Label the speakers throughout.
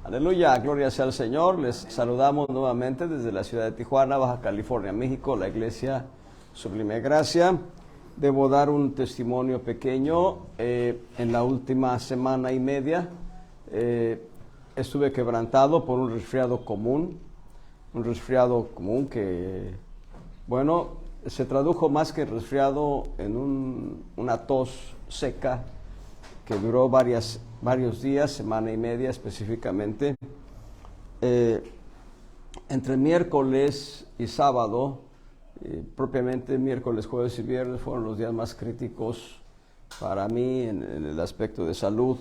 Speaker 1: Aleluya, gloria sea al Señor. Les saludamos nuevamente desde la ciudad de Tijuana, Baja California, México, la iglesia Sublime Gracia. Debo dar un testimonio pequeño. En la última semana y media estuve quebrantado por un resfriado común que, bueno, se tradujo más que resfriado en una tos seca que duró varios días, semana y media específicamente. Entre miércoles y sábado, propiamente miércoles, jueves y viernes fueron los días más críticos para mí en el aspecto de salud,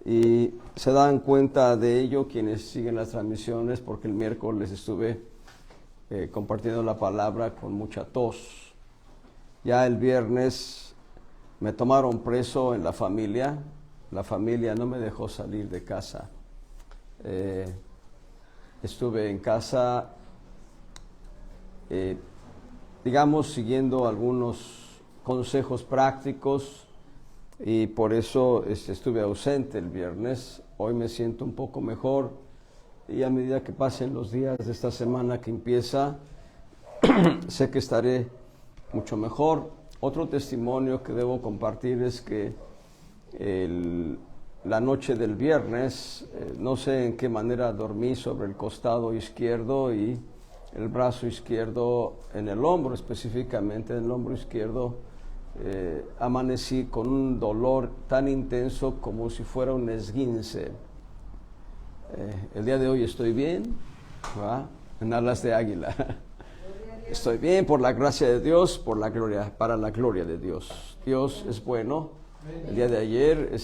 Speaker 1: y se dan cuenta de ello quienes siguen las transmisiones, porque el miércoles estuve compartiendo la palabra con mucha tos. Ya el viernes me tomaron preso en la familia no me dejó salir de casa. Estuve en casa, digamos, siguiendo algunos consejos prácticos, y por eso estuve ausente el viernes. Hoy me siento un poco mejor, y a medida que pasen los días de esta semana que empieza, sé que estaré mucho mejor. Otro testimonio que debo compartir es que la noche del viernes, no sé en qué manera dormí sobre el costado izquierdo, y el brazo izquierdo en el hombro, específicamente en el hombro izquierdo, amanecí con un dolor tan intenso como si fuera un esguince. El día de hoy estoy bien, ¿va? En alas de águila. Estoy bien por la gracia de Dios, para la gloria de Dios. Dios es bueno. El día de ayer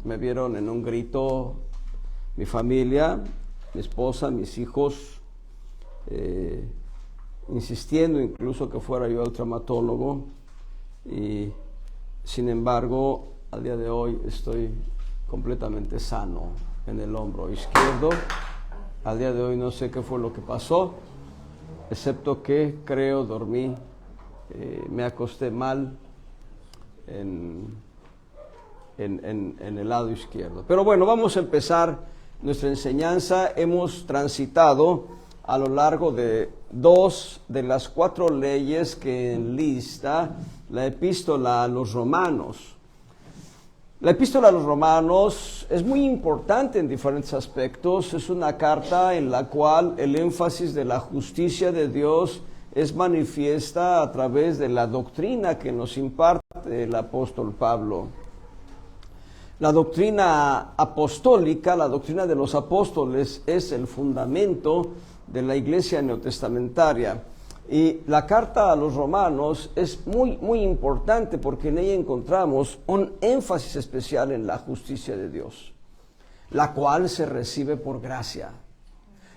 Speaker 1: me vieron en un grito mi familia, mi esposa, mis hijos, insistiendo incluso que fuera yo al traumatólogo, y sin embargo al día de hoy estoy completamente sano en el hombro izquierdo. Al día de hoy no sé qué fue lo que pasó, excepto que creo dormí, me acosté mal en el lado izquierdo. Pero bueno, vamos a empezar nuestra enseñanza. Hemos transitado a lo largo de 2 de las 4 leyes que enlista la epístola a los Romanos. La epístola a los Romanos es muy importante en diferentes aspectos. Es una carta en la cual el énfasis de la justicia de Dios es manifiesta a través de la doctrina que nos imparte el apóstol Pablo. La doctrina apostólica, la doctrina de los apóstoles, es el fundamento de la iglesia neotestamentaria. Y la carta a los Romanos es muy, muy importante, porque en ella encontramos un énfasis especial en la justicia de Dios, la cual se recibe por gracia.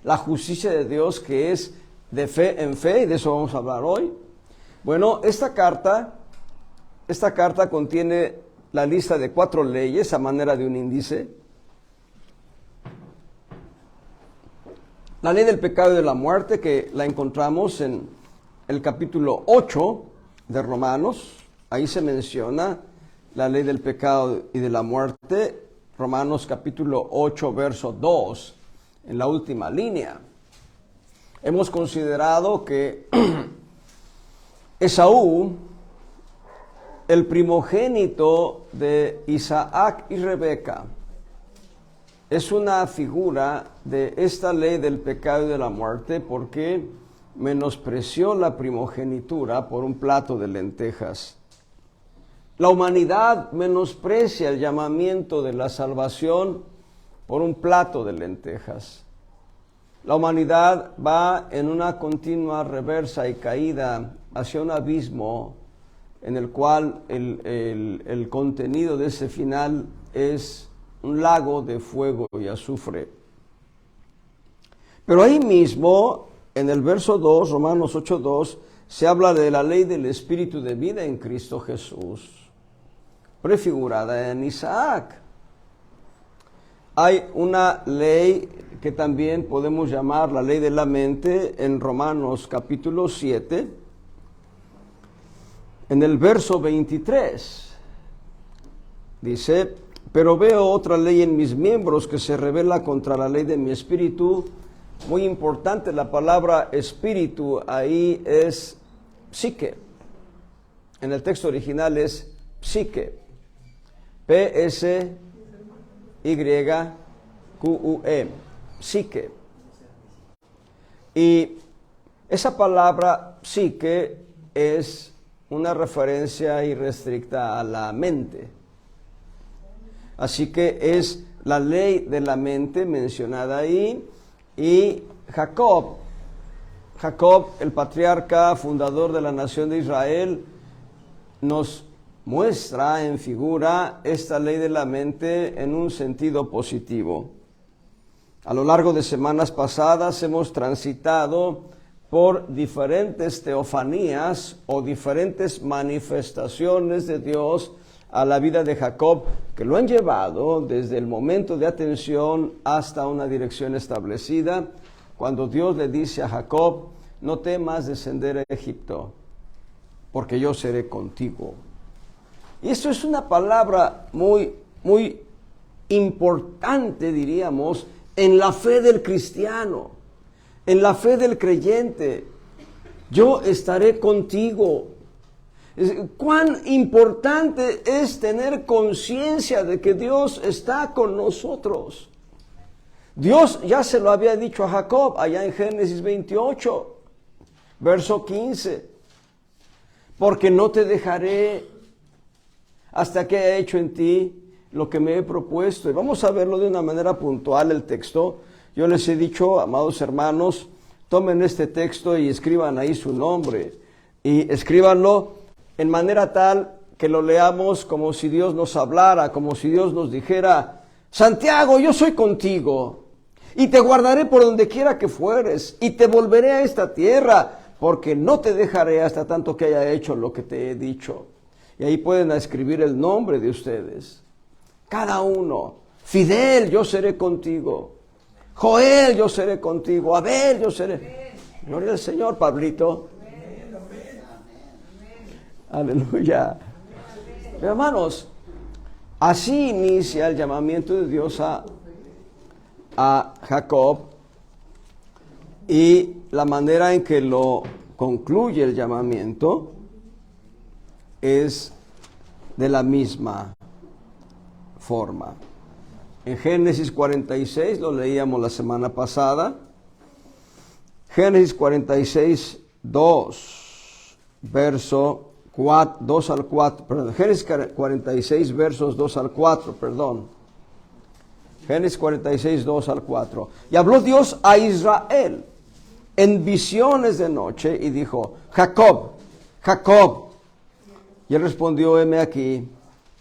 Speaker 1: La justicia de Dios que es de fe en fe, y de eso vamos a hablar hoy. Bueno, esta carta contiene la lista de 4 leyes a manera de un índice. La ley del pecado y de la muerte, que la encontramos en el capítulo 8 de Romanos. Ahí se menciona la ley del pecado y de la muerte. Romanos capítulo 8, verso 2, en la última línea. Hemos considerado que Esaú, el primogénito de Isaac y Rebeca, es una figura de esta ley del pecado y de la muerte, porque menospreció la primogenitura por un plato de lentejas. La humanidad menosprecia el llamamiento de la salvación por un plato de lentejas. La humanidad va en una continua reversa y caída hacia un abismo en el cual el contenido de ese final es un lago de fuego y azufre. Pero ahí mismo, en el verso 2, Romanos 8:2, se habla de la ley del Espíritu de vida en Cristo Jesús, prefigurada en Isaac. Hay una ley que también podemos llamar la ley de la mente en Romanos capítulo 7, en el verso 23. Dice: Pero veo otra ley en mis miembros que se rebela contra la ley de mi espíritu. Muy importante, la palabra espíritu ahí es psique. En el texto original es psique. P-S-Y-Q-U-E. Psique. Y esa palabra psique es una referencia irrestricta a la mente. Así que es la ley de la mente mencionada ahí. Y Jacob, el patriarca fundador de la nación de Israel, nos muestra en figura esta ley de la mente en un sentido positivo. A lo largo de semanas pasadas hemos transitado por diferentes teofanías o diferentes manifestaciones de Dios a la vida de Jacob, que lo han llevado desde el momento de atención hasta una dirección establecida, cuando Dios le dice a Jacob: no temas descender a Egipto, porque yo seré contigo. Y esto es una palabra muy importante, diríamos, en la fe del cristiano, en la fe del creyente. Yo estaré contigo. Cuán importante es tener conciencia de que Dios está con nosotros. Dios ya se lo había dicho a Jacob allá en Génesis 28, verso 15. Porque no te dejaré hasta que haya hecho en ti lo que me he propuesto. Y vamos a verlo de una manera puntual el texto. Yo les he dicho, amados hermanos, tomen este texto y escriban ahí su nombre. Y escríbanlo en manera tal que lo leamos como si Dios nos hablara, como si Dios nos dijera: Santiago, yo soy contigo, y te guardaré por donde quiera que fueres, y te volveré a esta tierra, porque no te dejaré hasta tanto que haya hecho lo que te he dicho. Y ahí pueden escribir el nombre de ustedes, cada uno. Fidel, yo seré contigo. Joel, yo seré contigo. Abel, yo seré. Gloria al Señor, Pablito. Aleluya. Pero hermanos, así inicia el llamamiento de Dios a Jacob, y la manera en que lo concluye el llamamiento es de la misma forma. En Génesis 46, lo leíamos la semana pasada, Génesis 46, 2, verso 2 al 4, perdón, Génesis 46, versos 2 al 4, perdón. Génesis 46, 2 al 4. Y habló Dios a Israel en visiones de noche y dijo: Jacob, Jacob. Y él respondió: heme aquí.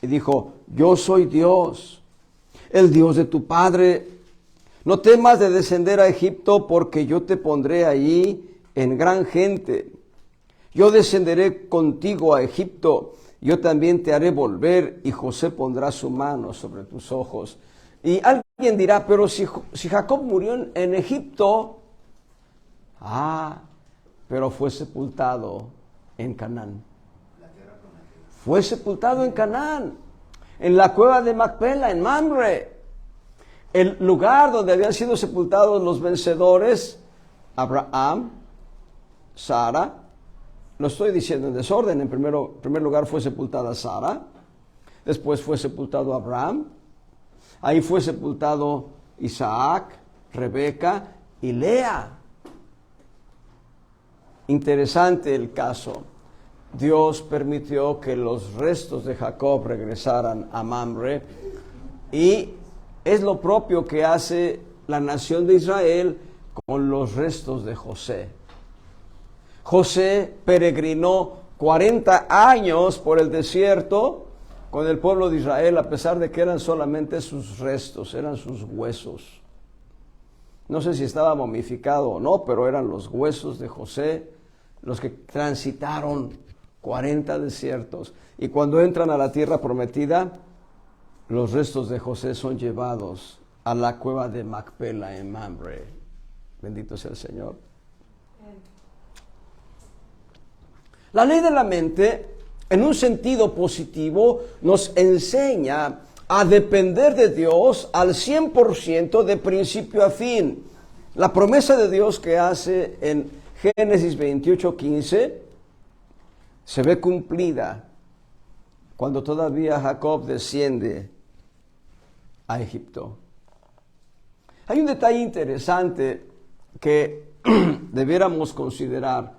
Speaker 1: Y dijo: yo soy Dios, el Dios de tu padre. No temas de descender a Egipto, porque yo te pondré allí en gran gente. Yo descenderé contigo a Egipto, yo también te haré volver, y José pondrá su mano sobre tus ojos. Y alguien dirá: pero si Jacob murió en Egipto, pero fue sepultado en Canaán. Fue sepultado en Canaán, en la cueva de Macpela, en Mamre, el lugar donde habían sido sepultados los vencedores, Abraham, Sara. Lo estoy diciendo en desorden. En primer lugar fue sepultada Sara, después fue sepultado Abraham, ahí fue sepultado Isaac, Rebeca y Lea. Interesante el caso. Dios permitió que los restos de Jacob regresaran a Mamre, y es lo propio que hace la nación de Israel con los restos de José. José peregrinó 40 años por el desierto con el pueblo de Israel, a pesar de que eran solamente sus restos, eran sus huesos. No sé si estaba momificado o no, pero eran los huesos de José los que transitaron 40 desiertos. Y cuando entran a la tierra prometida, los restos de José son llevados a la cueva de Macpela en Mamre. Bendito sea el Señor. La ley de la mente, en un sentido positivo, nos enseña a depender de Dios al 100% de principio a fin. La promesa de Dios que hace en Génesis 28:15 se ve cumplida cuando todavía Jacob desciende a Egipto. Hay un detalle interesante que debiéramos considerar.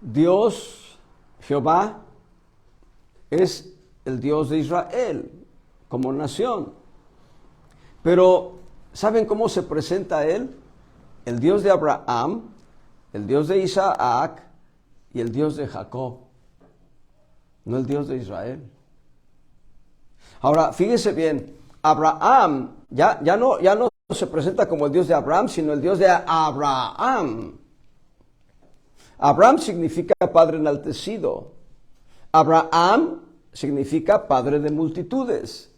Speaker 1: Dios, Jehová, es el Dios de Israel como nación. Pero, ¿saben cómo se presenta a Él? El Dios de Abraham, el Dios de Isaac y el Dios de Jacob, no el Dios de Israel. Ahora, fíjense bien, Abraham ya no se presenta como el Dios de Abraham, sino el Dios de Abraham. Abraham significa padre enaltecido. Abraham significa padre de multitudes.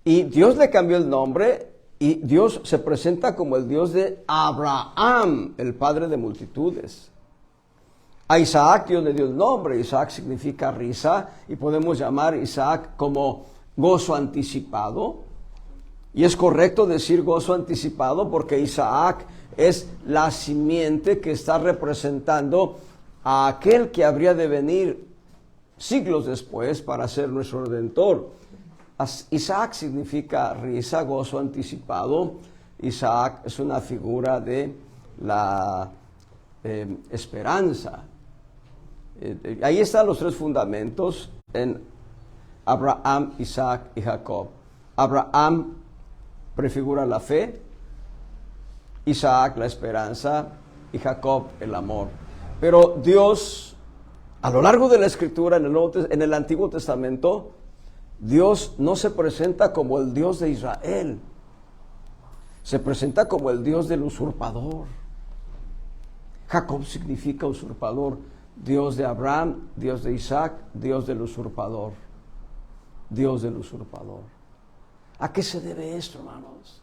Speaker 1: Y Dios le cambió el nombre y Dios se presenta como el Dios de Abraham, el padre de multitudes. A Isaac Dios le dio el nombre. Isaac significa risa y podemos llamar a Isaac como gozo anticipado. Y es correcto decir gozo anticipado porque Isaac es la simiente que está representando a aquel que habría de venir siglos después para ser nuestro Redentor. Isaac significa risa, gozo anticipado. Isaac es una figura de la esperanza. Ahí están los tres fundamentos en Abraham, Isaac y Jacob. Abraham prefigura la fe, Isaac la esperanza y Jacob el amor. Pero Dios, a lo largo de la Escritura, en el Antiguo Testamento, Dios no se presenta como el Dios de Israel, se presenta como el Dios del usurpador. Jacob significa usurpador, Dios de Abraham, Dios de Isaac, Dios del usurpador, Dios del usurpador. ¿A qué se debe esto, hermanos?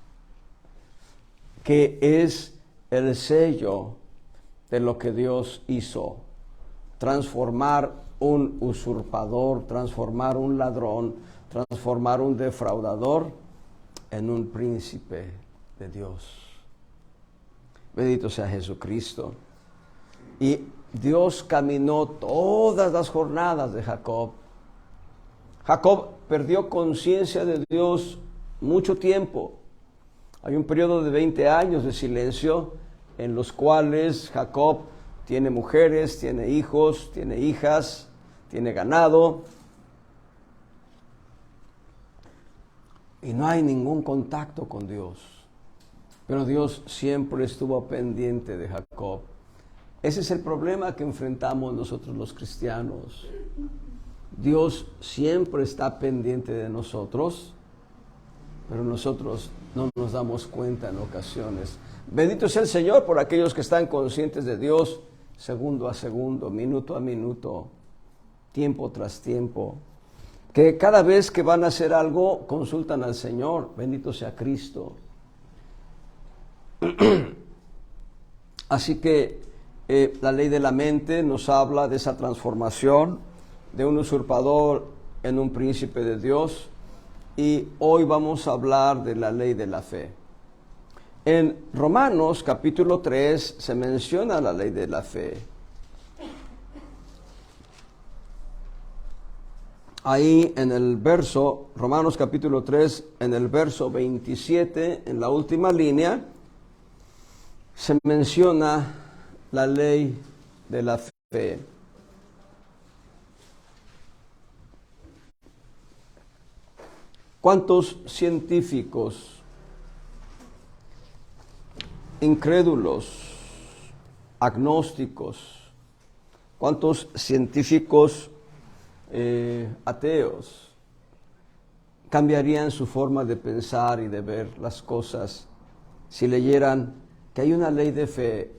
Speaker 1: Que es el sello de lo que Dios hizo, transformar un usurpador, transformar un ladrón, transformar un defraudador en un príncipe de Dios. Bendito sea Jesucristo. Y Dios caminó todas las jornadas de Jacob. Jacob perdió conciencia de Dios mucho tiempo. Hay un periodo de 20 años de silencio en los cuales Jacob tiene mujeres, tiene hijos, tiene hijas, tiene ganado. Y no hay ningún contacto con Dios. Pero Dios siempre estuvo pendiente de Jacob. Ese es el problema que enfrentamos nosotros los cristianos. Dios siempre está pendiente de nosotros, pero nosotros no nos damos cuenta en ocasiones. Bendito sea el Señor por aquellos que están conscientes de Dios segundo a segundo, minuto a minuto, tiempo tras tiempo. Que cada vez que van a hacer algo, consultan al Señor. Bendito sea Cristo. Así que la ley de la mente nos habla de esa transformación de un usurpador en un príncipe de Dios. Y hoy vamos a hablar de la ley de la fe. En Romanos capítulo 3 se menciona la ley de la fe. Ahí en el verso, Romanos capítulo 3, en el verso 27, en la última línea, se menciona la ley de la fe. ¿Cuántos científicos incrédulos, agnósticos, cuántos científicos ateos cambiarían su forma de pensar y de ver las cosas si leyeran que hay una ley de fe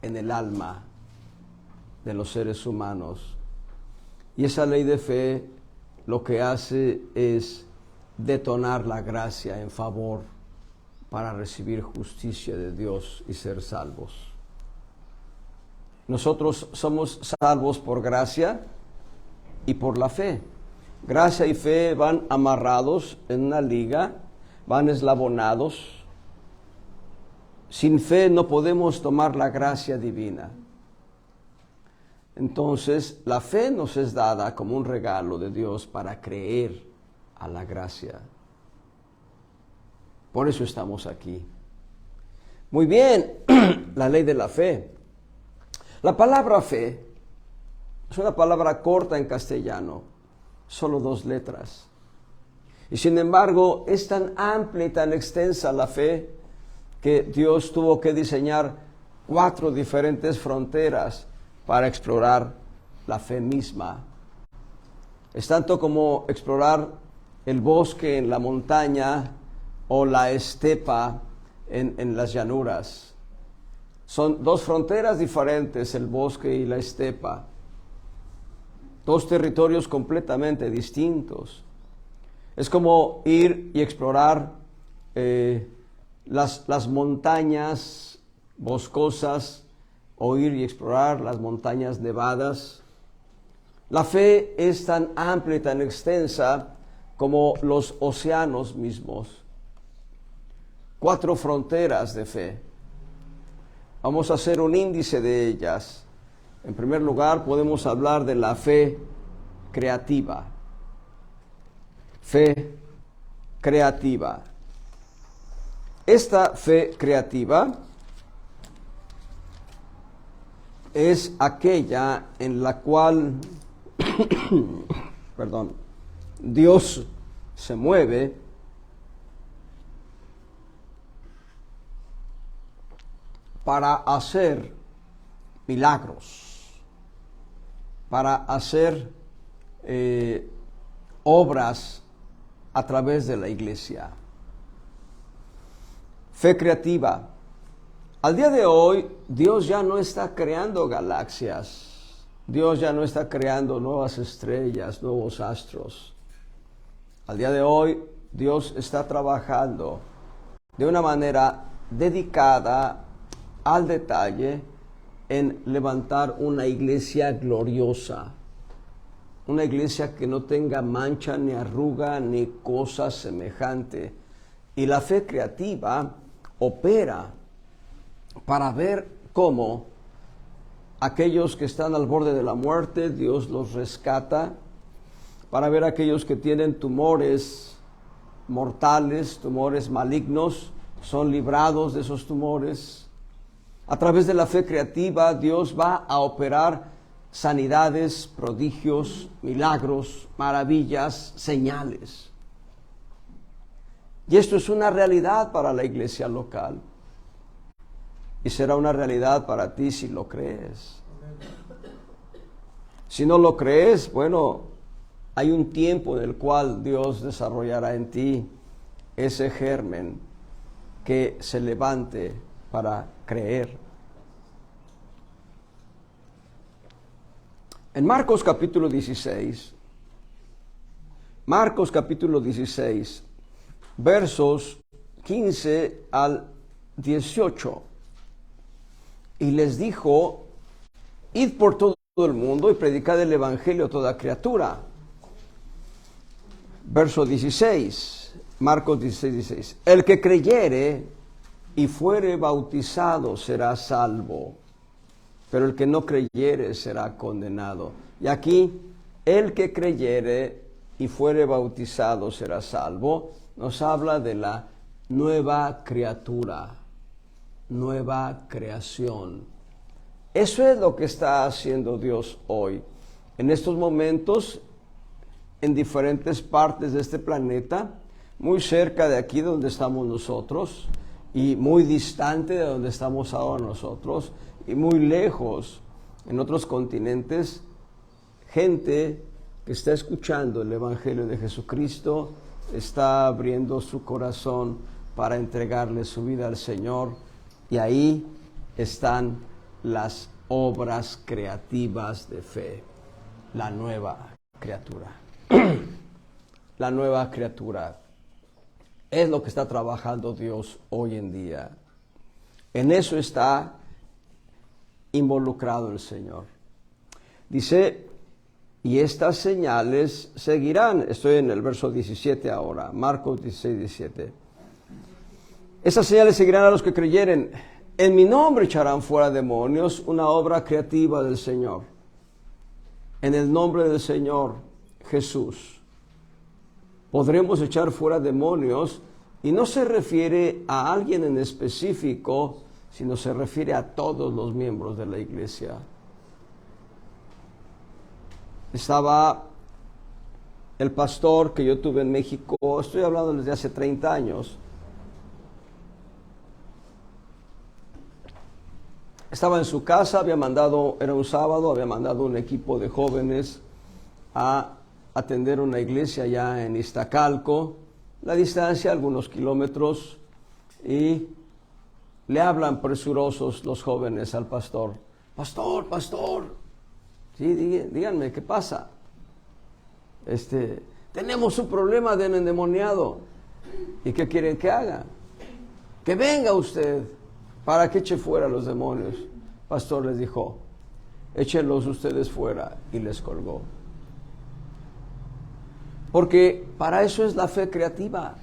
Speaker 1: en el alma de los seres humanos? Y esa ley de fe lo que hace es detonar la gracia en favor para recibir justicia de Dios y ser salvos. Nosotros somos salvos por gracia y por la fe. Gracia y fe van amarrados en una liga, van eslabonados. Sin fe no podemos tomar la gracia divina. Entonces, la fe nos es dada como un regalo de Dios para creer a la gracia. Por eso estamos aquí. Muy bien, la ley de la fe. La palabra fe es una palabra corta en castellano, solo 2 letras. Y sin embargo, es tan amplia y tan extensa la fe que Dios tuvo que diseñar 4 diferentes fronteras para explorar la fe misma. Es tanto como explorar el bosque en la montaña o la estepa en las llanuras. Son 2 fronteras diferentes, el bosque y la estepa. 2 territorios completamente distintos. Es como ir y explorar las montañas boscosas o ir y explorar las montañas nevadas. La fe es tan amplia y tan extensa como los océanos mismos. 4 fronteras de fe. Vamos a hacer un índice de ellas. En primer lugar, podemos hablar de la fe creativa. Fe creativa. Esta fe creativa es aquella en la cual Dios se mueve para hacer milagros, para hacer obras a través de la iglesia. Fe creativa. Al día de hoy, Dios ya no está creando galaxias. Dios ya no está creando nuevas estrellas, nuevos astros. Al día de hoy, Dios está trabajando de una manera dedicada al detalle en levantar una iglesia gloriosa. Una iglesia que no tenga mancha, ni arruga, ni cosa semejante. Y la fe creativa opera para ver cómo aquellos que están al borde de la muerte, Dios los rescata, para ver aquellos que tienen tumores mortales, tumores malignos, son librados de esos tumores. A través de la fe creativa, Dios va a operar sanidades, prodigios, milagros, maravillas, señales. Y esto es una realidad para la iglesia local. Y será una realidad para ti si lo crees. Si no lo crees, bueno, hay un tiempo en el cual Dios desarrollará en ti ese germen que se levante para creer. En Marcos capítulo 16, versos 15 al 18, y les dijo: id por todo el mundo y predicad el evangelio a toda criatura. Verso 16, Marcos 16. El que creyere y fuere bautizado será salvo, pero el que no creyere será condenado. Y aquí, el que creyere y fuere bautizado será salvo, nos habla de la nueva criatura, nueva creación. Eso es lo que está haciendo Dios hoy. En estos momentos, en diferentes partes de este planeta, muy cerca de aquí donde estamos nosotros, y muy distante de donde estamos ahora nosotros, y muy lejos en otros continentes, gente que está escuchando el Evangelio de Jesucristo, está abriendo su corazón para entregarle su vida al Señor, y ahí están las obras creativas de fe, la nueva criatura. La nueva criatura es lo que está trabajando Dios hoy en día. En eso está involucrado el Señor. Dice y estas señales seguirán. Estoy en el verso 17 ahora, Marcos 16, 17. Estas señales seguirán a los que creyeren. En mi nombre echarán fuera demonios, una obra creativa del Señor. En el nombre del Señor Jesús podremos echar fuera demonios, y no se refiere a alguien en específico, sino se refiere a todos los miembros de la iglesia. Estaba el pastor que yo tuve en México, estoy hablando desde hace 30 años. Estaba en su casa, era un sábado, había mandado un equipo de jóvenes a atender una iglesia allá en Iztacalco, la distancia, algunos kilómetros, y le hablan presurosos los jóvenes al pastor. Pastor, sí, díganme, ¿qué pasa? Tenemos un problema de un endemoniado. ¿Y qué quieren que haga? Que venga usted para que eche fuera los demonios. Pastor les dijo, échenlos ustedes fuera, y les colgó. Porque para eso es la fe creativa.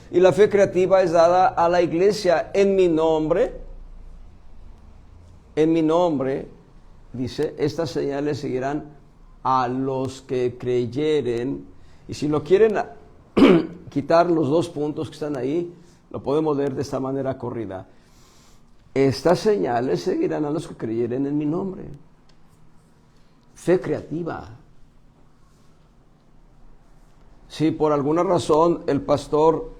Speaker 1: Y la fe creativa es dada a la iglesia en mi nombre. En mi nombre, dice, estas señales seguirán a los que creyeren. Y si lo quieren quitar los dos puntos que están ahí, lo podemos leer de esta manera corrida. Estas señales seguirán a los que creyeren en mi nombre. Fe creativa. Si por alguna razón el pastor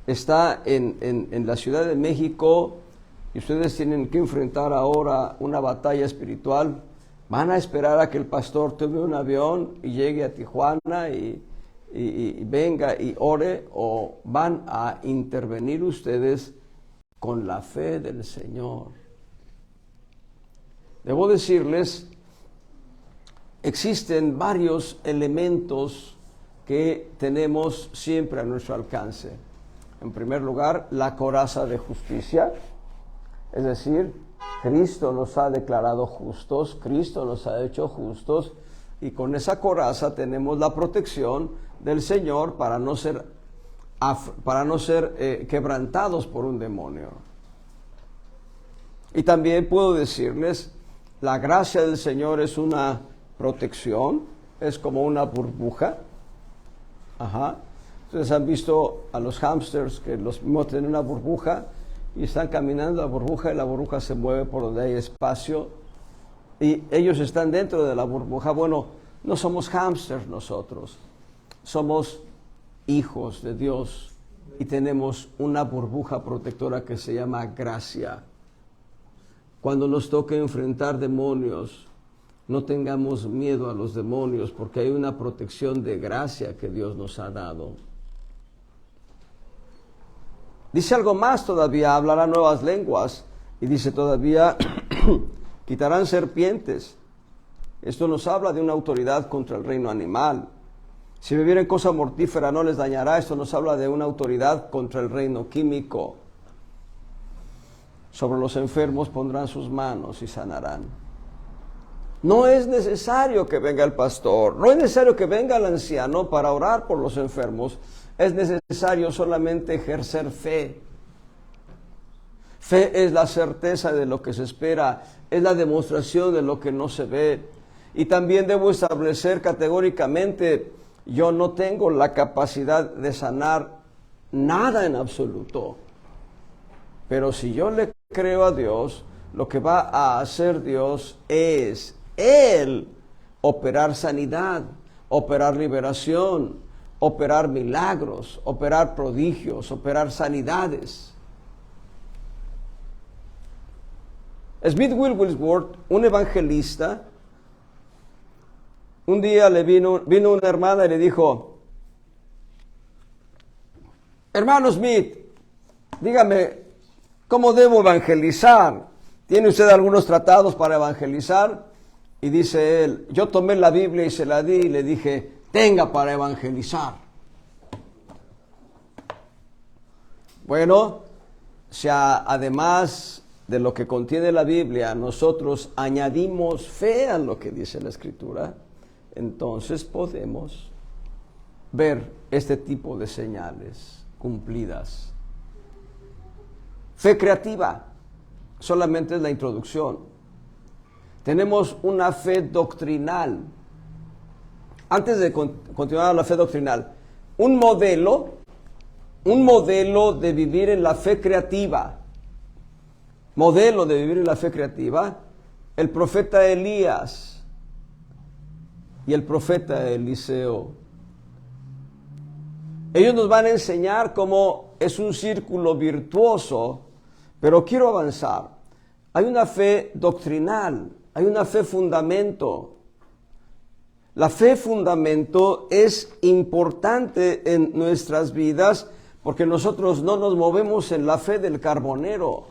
Speaker 1: está en la Ciudad de México y ustedes tienen que enfrentar ahora una batalla espiritual, ¿van a esperar a que el pastor tome un avión y llegue a Tijuana y venga y ore, o van a intervenir ustedes con la fe del Señor? Debo decirles, existen varios elementos que tenemos siempre a nuestro alcance. En primer lugar, la coraza de justicia, es decir, Cristo nos ha declarado justos, Cristo nos ha hecho justos, y con esa coraza tenemos la protección del Señor para no ser quebrantados por un demonio. Y también puedo decirles, la gracia del Señor es una protección, es como una burbuja. Ustedes han visto a los hámsters que los meten en una burbuja y están caminando la burbuja, y la burbuja se mueve por donde hay espacio y ellos están dentro de la burbuja. Bueno, no somos hámsters nosotros, somos hijos de Dios y tenemos una burbuja protectora que se llama gracia. Cuando nos toque enfrentar demonios, no tengamos miedo a los demonios, porque hay una protección de gracia que Dios nos ha dado. Dice algo más todavía, hablará nuevas lenguas, y dice todavía, quitarán serpientes. Esto nos habla de una autoridad contra el reino animal. Si bebieren cosa mortífera no les dañará. Esto nos habla de una autoridad contra el reino químico. Sobre los enfermos pondrán sus manos y sanarán. No es necesario que venga el pastor, no es necesario que venga el anciano para orar por los enfermos. Es necesario solamente ejercer fe. Fe es la certeza de lo que se espera, es la demostración de lo que no se ve. Y también debo establecer categóricamente, yo no tengo la capacidad de sanar nada en absoluto. Pero si yo le creo a Dios, lo que va a hacer Dios es Él operar sanidad, operar liberación, operar milagros, operar prodigios, operar sanidades. Smith Wigglesworth, un evangelista, un día vino una hermana y le dijo, hermano Smith, dígame, ¿cómo debo evangelizar? ¿Tiene usted algunos tratados para evangelizar? Y dice él, yo tomé la Biblia y se la di y le dije, tenga para evangelizar. Bueno, si además de lo que contiene la Biblia, nosotros añadimos fe a lo que dice la Escritura, entonces podemos ver este tipo de señales cumplidas. Fe creativa, solamente es la introducción. Tenemos una fe doctrinal. Antes de continuar la fe doctrinal, un modelo de vivir en la fe creativa. Modelo de vivir en la fe creativa, el profeta Elías y el profeta Eliseo. Ellos nos van a enseñar cómo es un círculo virtuoso, pero quiero avanzar. Hay una fe doctrinal, hay una fe fundamento. La fe fundamento es importante en nuestras vidas porque nosotros no nos movemos en la fe del carbonero.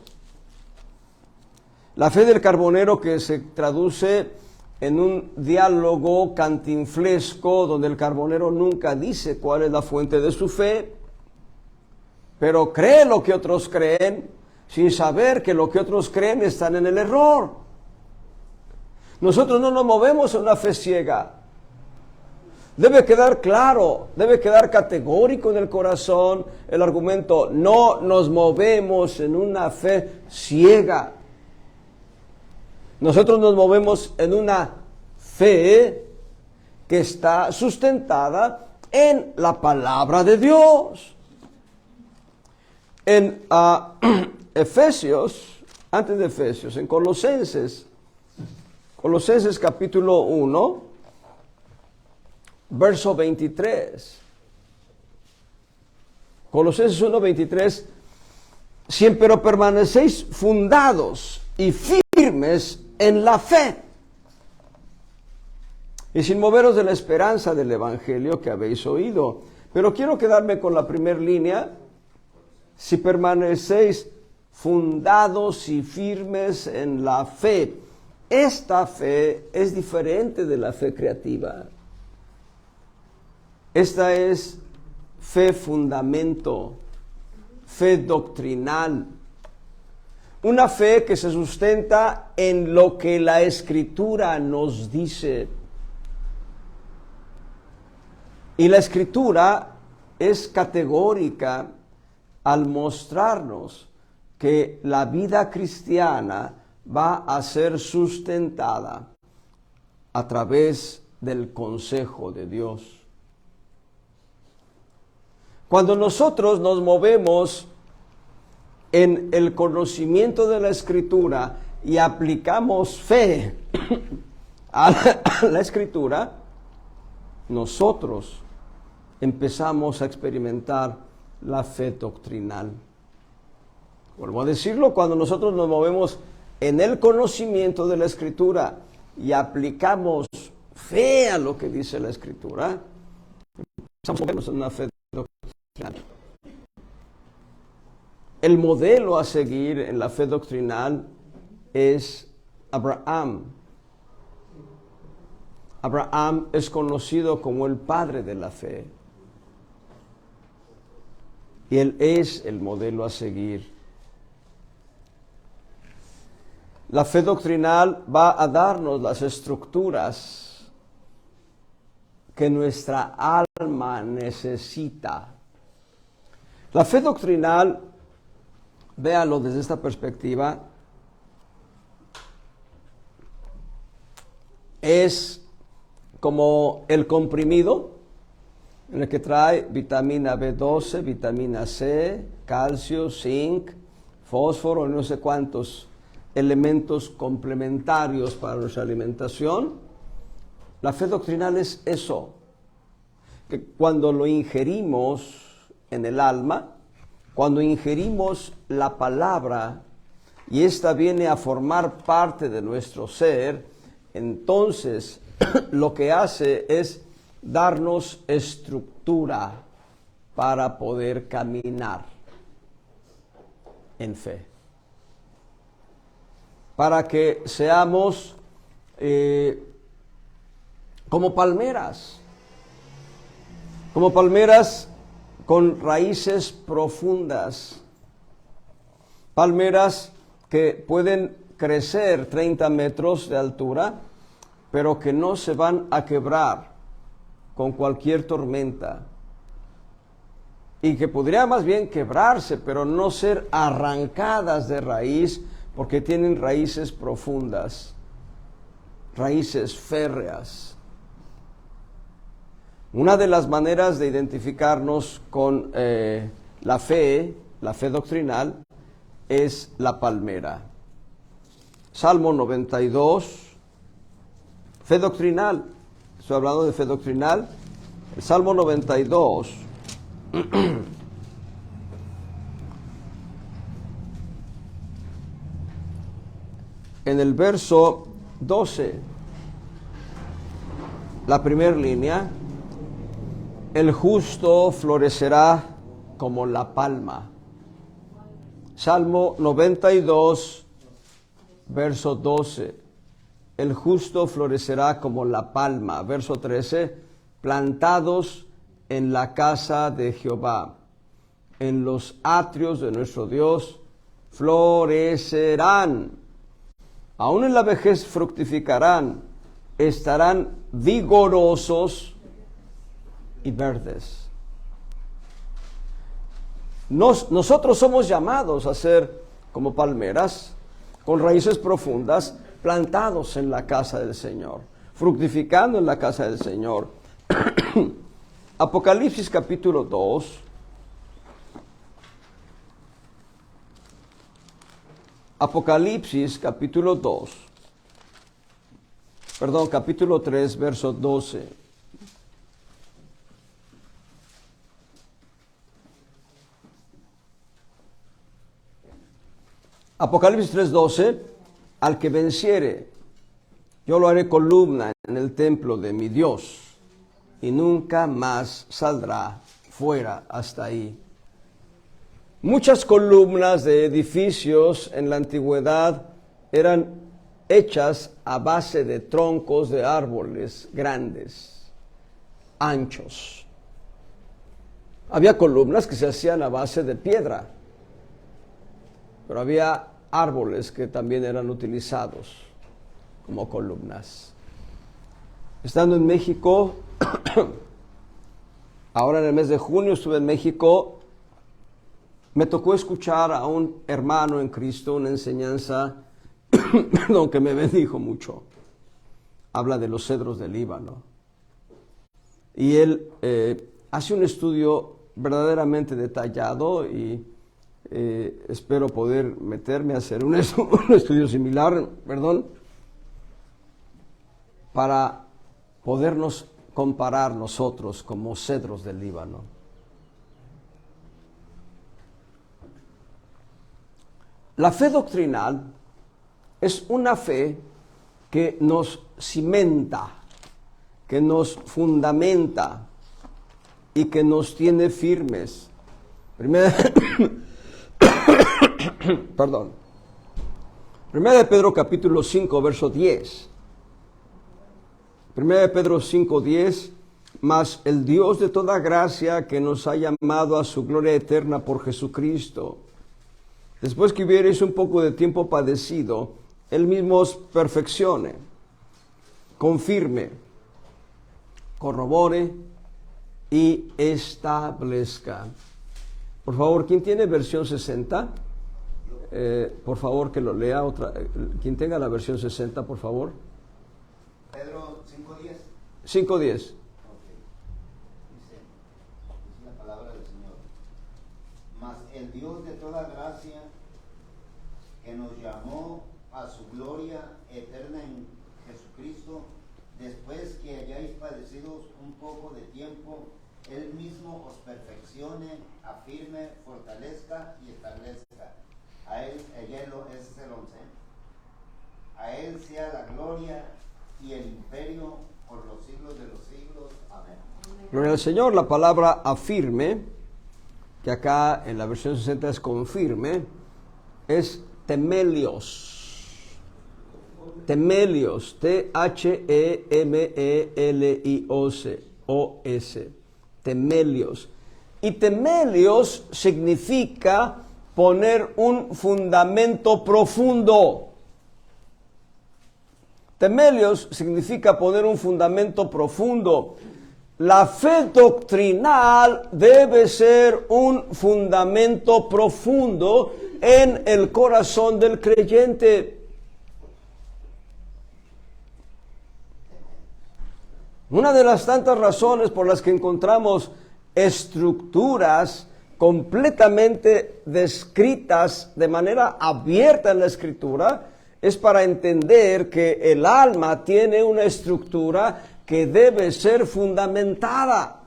Speaker 1: La fe del carbonero que se traduce en un diálogo cantinflesco donde el carbonero nunca dice cuál es la fuente de su fe, pero cree lo que otros creen sin saber que lo que otros creen están en el error. Nosotros no nos movemos en una fe ciega. Debe quedar claro, debe quedar categórico en el corazón el argumento, no nos movemos en una fe ciega. Nosotros nos movemos en una fe que está sustentada en la palabra de Dios. En Efesios, antes de Efesios, en Colosenses capítulo 1, verso 23. Colosenses 1, 23. Si empero permanecéis fundados y firmes en la fe, y sin moveros de la esperanza del evangelio que habéis oído. Pero quiero quedarme con la primera línea. Si permanecéis fundados y firmes en la fe. Esta fe es diferente de la fe creativa. Esta es fe fundamento, fe doctrinal. Una fe que se sustenta en lo que la Escritura nos dice. Y la Escritura es categórica al mostrarnos que la vida cristiana va a ser sustentada a través del consejo de Dios. Cuando nosotros nos movemos en el conocimiento de la Escritura y aplicamos fe a la Escritura, nosotros empezamos a experimentar la fe doctrinal. Vuelvo a decirlo, cuando nosotros nos movemos en el conocimiento de la Escritura y aplicamos fe a lo que dice la Escritura, empezamos a movernos en una fe doctrinal. El modelo a seguir en la fe doctrinal es Abraham. Abraham es conocido como el padre de la fe. Y él es el modelo a seguir. La fe doctrinal va a darnos las estructuras que nuestra alma necesita. La fe doctrinal, véalo desde esta perspectiva, es como el comprimido en el que trae vitamina B12, vitamina C, calcio, zinc, fósforo y no sé cuántos elementos complementarios para nuestra alimentación. La fe doctrinal es eso, que cuando lo ingerimos en el alma, cuando ingerimos la palabra y ésta viene a formar parte de nuestro ser, entonces lo que hace es darnos estructura para poder caminar en fe. Para que seamos como palmeras con raíces profundas, palmeras que pueden crecer 30 metros de altura, pero que no se van a quebrar con cualquier tormenta. Y que podría más bien quebrarse, pero no ser arrancadas de raíz, porque tienen raíces profundas, raíces férreas. Una de las maneras de identificarnos con la fe doctrinal, es la palmera. Salmo 92, fe doctrinal, estoy hablando de fe doctrinal, el Salmo 92, en el verso 12, la primera línea, el justo florecerá como la palma. Salmo 92, verso 12, el justo florecerá como la palma. Verso 13, plantados en la casa de Jehová, en los atrios de nuestro Dios, florecerán. Aún en la vejez fructificarán, estarán vigorosos y verdes. Nosotros somos llamados a ser como palmeras, con raíces profundas, plantados en la casa del Señor, fructificando en la casa del Señor. Apocalipsis capítulo 2. Apocalipsis capítulo 2. Perdón, capítulo 3, verso 12. Apocalipsis 3:12, al que venciere, yo lo haré columna en el templo de mi Dios, y nunca más saldrá fuera. Hasta ahí. Muchas columnas de edificios en la antigüedad eran hechas a base de troncos de árboles grandes, anchos. Había columnas que se hacían a base de piedra, pero había árboles que también eran utilizados como columnas. Estando en México, ahora en el mes de junio estuve en México, me tocó escuchar a un hermano en Cristo una enseñanza que me bendijo mucho. Habla de los cedros del Líbano. Y él hace un estudio verdaderamente detallado y espero poder meterme a hacer un estudio similar, para podernos comparar nosotros como cedros del Líbano. La fe doctrinal es una fe que nos cimenta, que nos fundamenta y que nos tiene firmes. Primera de Pedro capítulo 5, verso 10. Primera de Pedro 5:10, mas el Dios de toda gracia que nos ha llamado a su gloria eterna por Jesucristo, después que hubierais un poco de tiempo padecido, Él mismo os perfeccione, confirme, corrobore y establezca. Por favor, ¿quién tiene versión 60? Por favor, que lo lea otra. Quien tenga la versión 60, por favor.
Speaker 2: Pedro 5:10.
Speaker 1: 5:10.
Speaker 2: Okay. Dice la palabra del Señor. Mas el Dios de toda gracia, que nos llamó a su gloria eterna en Jesucristo, después que hayáis padecido un poco de tiempo, Él mismo os perfeccione, afirme, fortalezca y establezca. A Él, ese es el 11. A Él sea la gloria y el imperio por los siglos de los siglos. Amén.
Speaker 1: Gloria al Señor. La palabra afirme, que acá en la versión 60 es confirme, es temelios. Temelios, T-H-E-M-E-L-I-O-S, temelios. Y temelios significa poner un fundamento profundo. Temelios significa poner un fundamento profundo. La fe doctrinal debe ser un fundamento profundo en el corazón del creyente. Una de las tantas razones por las que encontramos estructuras completamente descritas de manera abierta en la Escritura es para entender que el alma tiene una estructura que debe ser fundamentada.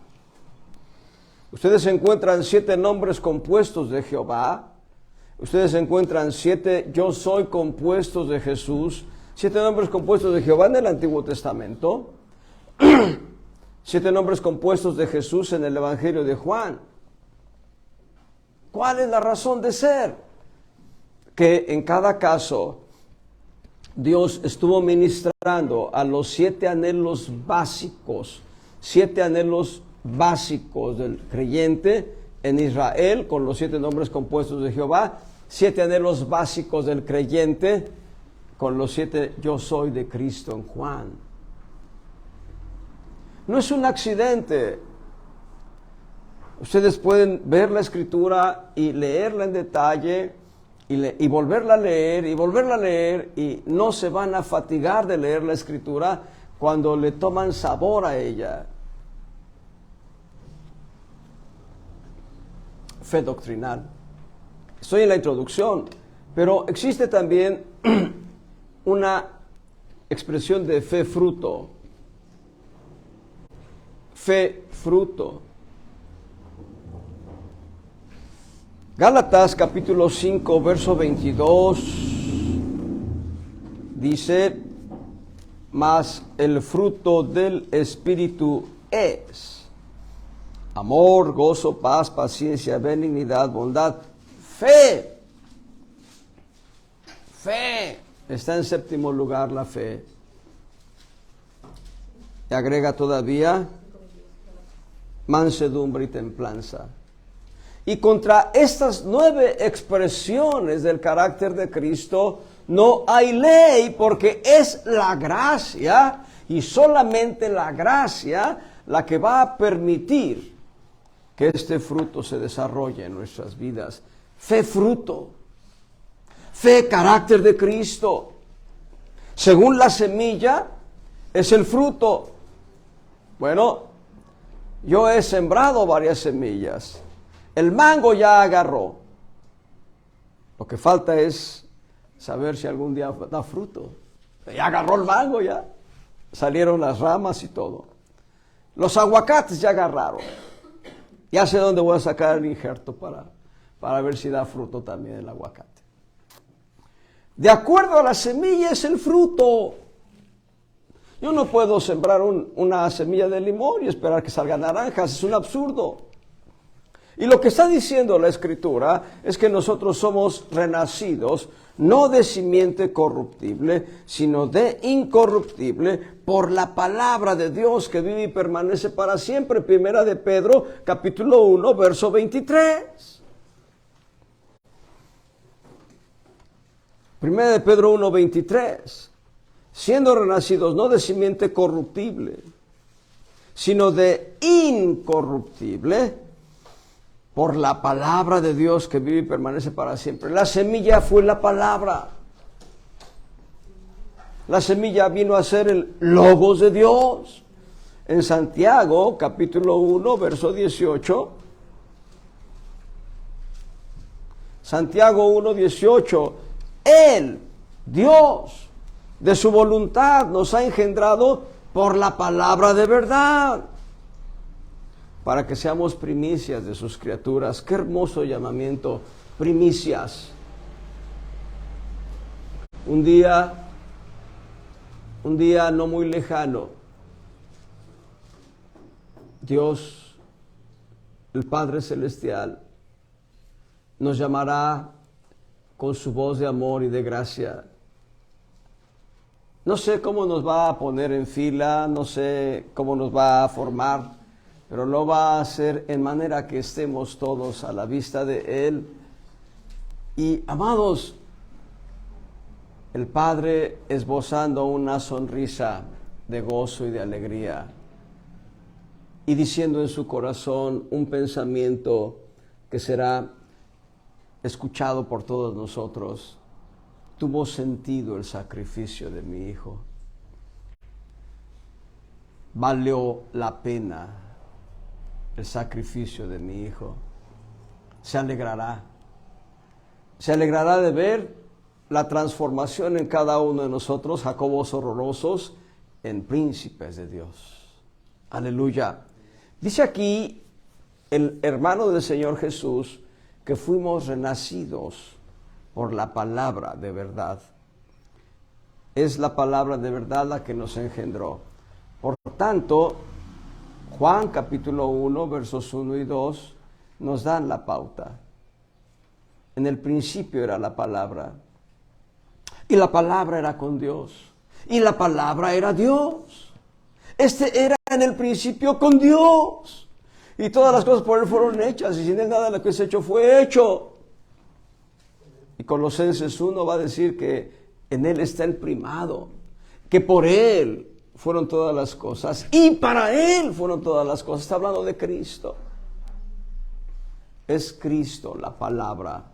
Speaker 1: Ustedes encuentran 7 nombres compuestos de Jehová. Ustedes encuentran 7 yo soy compuestos de Jesús. 7 nombres compuestos de Jehová en el Antiguo Testamento. 7 nombres compuestos de Jesús en el Evangelio de Juan. ¿Cuál es la razón de ser? Que en cada caso Dios estuvo ministrando a los 7 anhelos básicos, 7 anhelos básicos del creyente en Israel, con los 7 nombres compuestos de Jehová, 7 anhelos básicos del creyente, con los 7 yo soy de Cristo en Juan. No es un accidente. Ustedes pueden ver la Escritura y leerla en detalle, y volverla a leer, y volverla a leer, y no se van a fatigar de leer la Escritura cuando le toman sabor a ella. Fe doctrinal. Estoy en la introducción, pero existe también una expresión de fe fruto. Fe fruto. Gálatas capítulo 5, verso 22, dice, mas el fruto del Espíritu es amor, gozo, paz, paciencia, benignidad, bondad, fe. Fe. Está en séptimo lugar la fe. Y agrega todavía mansedumbre y templanza. Y contra estas 9 expresiones del carácter de Cristo no hay ley, porque es la gracia y solamente la gracia la que va a permitir que este fruto se desarrolle en nuestras vidas. Fe fruto, fe carácter de Cristo. Según la semilla es el fruto. Bueno, yo he sembrado varias semillas. El mango ya agarró. Lo que falta es saber si algún día da fruto. Ya agarró el mango ya. Salieron las ramas y todo. Los aguacates ya agarraron. Ya sé dónde voy a sacar el injerto para ver si da fruto también el aguacate. De acuerdo a la semilla es el fruto. Yo no puedo sembrar una semilla de limón y esperar que salgan naranjas. Es un absurdo. Y lo que está diciendo la Escritura es que nosotros somos renacidos, no de simiente corruptible, sino de incorruptible, por la palabra de Dios que vive y permanece para siempre. Primera de Pedro, capítulo 1, verso 23. Primera de Pedro 1, 23. Siendo renacidos no de simiente corruptible, sino de incorruptible, por la palabra de Dios que vive y permanece para siempre. La semilla fue la palabra. La semilla vino a ser el logos de Dios. En Santiago, capítulo 1, verso 18. Santiago 1, 18. Él, Dios, de su voluntad nos ha engendrado por la palabra de verdad, para que seamos primicias de sus criaturas. Qué hermoso llamamiento, primicias. Un día no muy lejano, Dios, el Padre Celestial, nos llamará con su voz de amor y de gracia. No sé cómo nos va a poner en fila, no sé cómo nos va a formar, pero lo va a hacer en manera que estemos todos a la vista de Él Y amados, el Padre esbozando una sonrisa de gozo y de alegría y diciendo en su corazón un pensamiento que será escuchado por todos nosotros: tuvo sentido el sacrificio de mi hijo, valió la pena el sacrificio de mi hijo. Se alegrará de ver la transformación en cada uno de nosotros, Jacobos horrorosos, en príncipes de Dios. Aleluya. Dice aquí el hermano del Señor Jesús que fuimos renacidos por la palabra de verdad. Es la palabra de verdad la que nos engendró. Por tanto, Juan capítulo 1, versos 1 y 2 nos dan la pauta. En el principio era la palabra, y la palabra era con Dios, y la palabra era Dios. Era en el principio con Dios, y todas las cosas por Él fueron hechas, y sin Él nada de lo que es hecho fue hecho. Y Colosenses 1 va a decir que en Él está el primado, que por Él fueron todas las cosas, y para Él fueron todas las cosas. Está hablando de Cristo. Es Cristo la palabra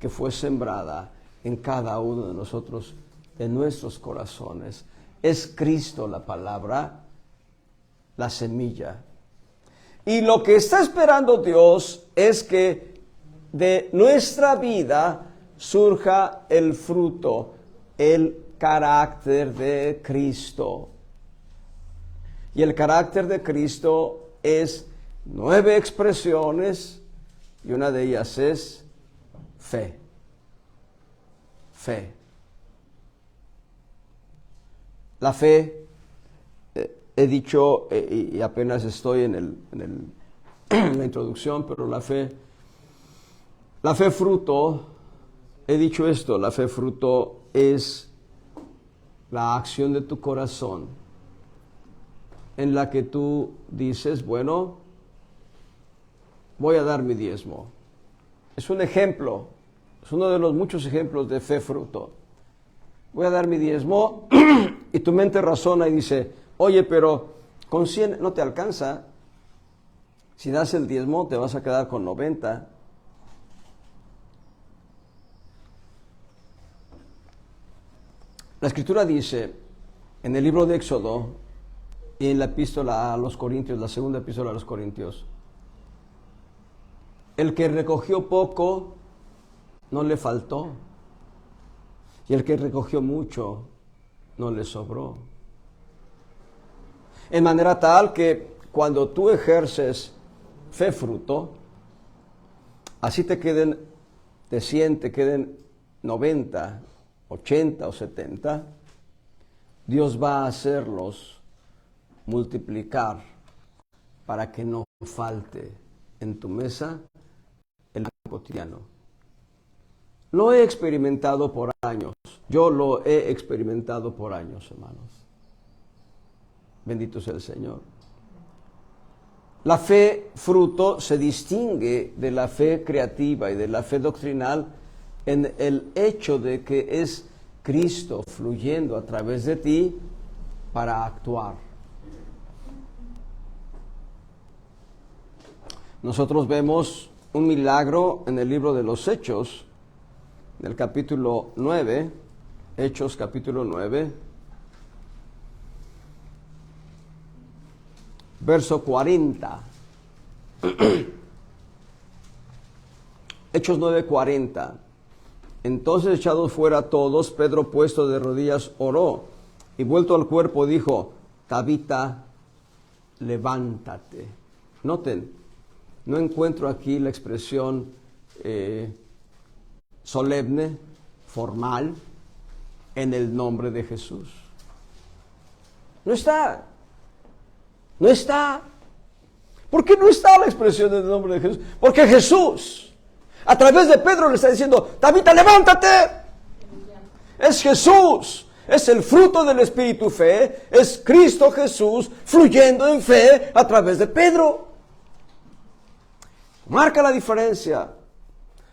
Speaker 1: que fue sembrada en cada uno de nosotros, en nuestros corazones. Es Cristo la palabra, la semilla. Y lo que está esperando Dios es que de nuestra vida surja el fruto, el carácter de Cristo. Y el carácter de Cristo es 9 expresiones, y una de ellas es fe. Fe. La fe, he dicho, y apenas estoy en la introducción, pero la fe fruto, he dicho esto, la fe fruto es la acción de tu corazón en la que tú dices, bueno, voy a dar mi diezmo. Es un ejemplo, es uno de los muchos ejemplos de fe fruto. Voy a dar mi diezmo y tu mente razona y dice, oye, pero con 100 no te alcanza. Si das el diezmo te vas a quedar con 90. La Escritura dice en el libro de Éxodo y en la epístola a los Corintios, la segunda epístola a los Corintios, el que recogió poco no le faltó, y el que recogió mucho no le sobró. En manera tal que cuando tú ejerces fe fruto, así te queden de 100, te queden 90, 80 o 70, Dios va a hacerlos multiplicar para que no falte en tu mesa el cotidiano. Lo he experimentado por años. Yo lo he experimentado por años, hermanos. Bendito sea el Señor. La fe fruto se distingue de la fe creativa y de la fe doctrinal en el hecho de que es Cristo fluyendo a través de ti para actuar. Nosotros vemos un milagro en el libro de los Hechos, del capítulo 9, Hechos capítulo 9, verso 40. Hechos 9:40. Entonces, echados fuera todos, Pedro, puesto de rodillas, oró, y vuelto al cuerpo dijo, Tabita, levántate. Noten, no encuentro aquí la expresión solemne, formal, en el nombre de Jesús. No está. No está. ¿Por qué no está la expresión del nombre de Jesús? Porque Jesús, a través de Pedro, le está diciendo, Tabita, levántate. Es Jesús. Es el fruto del Espíritu fe. Es Cristo Jesús fluyendo en fe a través de Pedro. Marca la diferencia.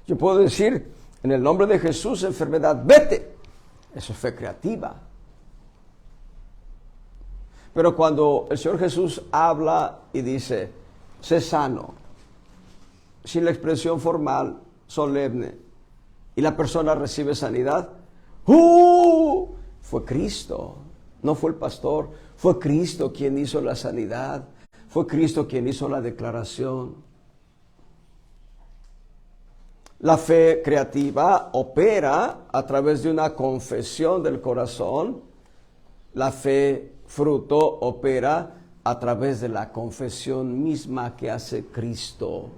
Speaker 1: Yo puedo decir, En el nombre de Jesús, enfermedad, vete. Eso es fe creativa. Pero cuando el Señor Jesús habla y dice, sé sano, sin la expresión formal, solemne, y la persona recibe sanidad, fue Cristo, no fue el pastor, fue Cristo quien hizo la sanidad, fue Cristo quien hizo la declaración. La fe creativa opera a través de una confesión del corazón. La fe fruto opera a través de la confesión misma que hace Cristo.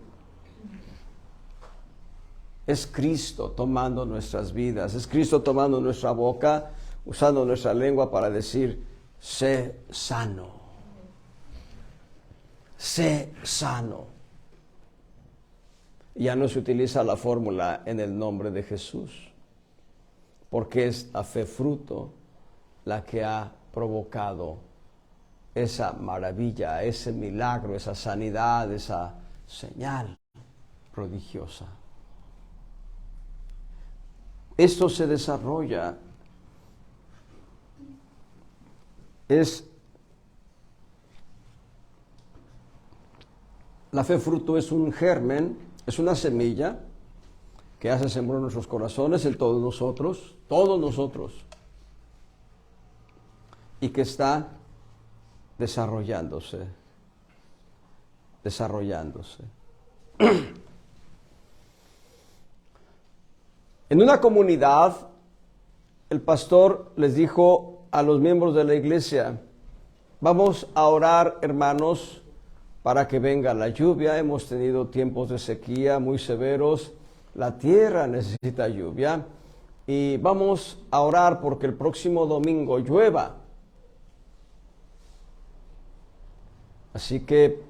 Speaker 1: Es Cristo tomando nuestras vidas, es Cristo tomando nuestra boca, usando nuestra lengua para decir, sé sano. Sé sano. Ya no se utiliza la fórmula en el nombre de Jesús, porque es la fe fruto la que ha provocado esa maravilla, ese milagro, esa sanidad, esa señal prodigiosa. Esto se desarrolla, la fe fruto es un germen, es una semilla que hace sembrar nuestros corazones, en todos nosotros, y que está desarrollándose. En una comunidad, el pastor les dijo a los miembros de la iglesia, vamos a orar, hermanos, para que venga la lluvia. Hemos tenido tiempos de sequía muy severos, la tierra necesita lluvia, y vamos a orar porque el próximo domingo llueva. Así que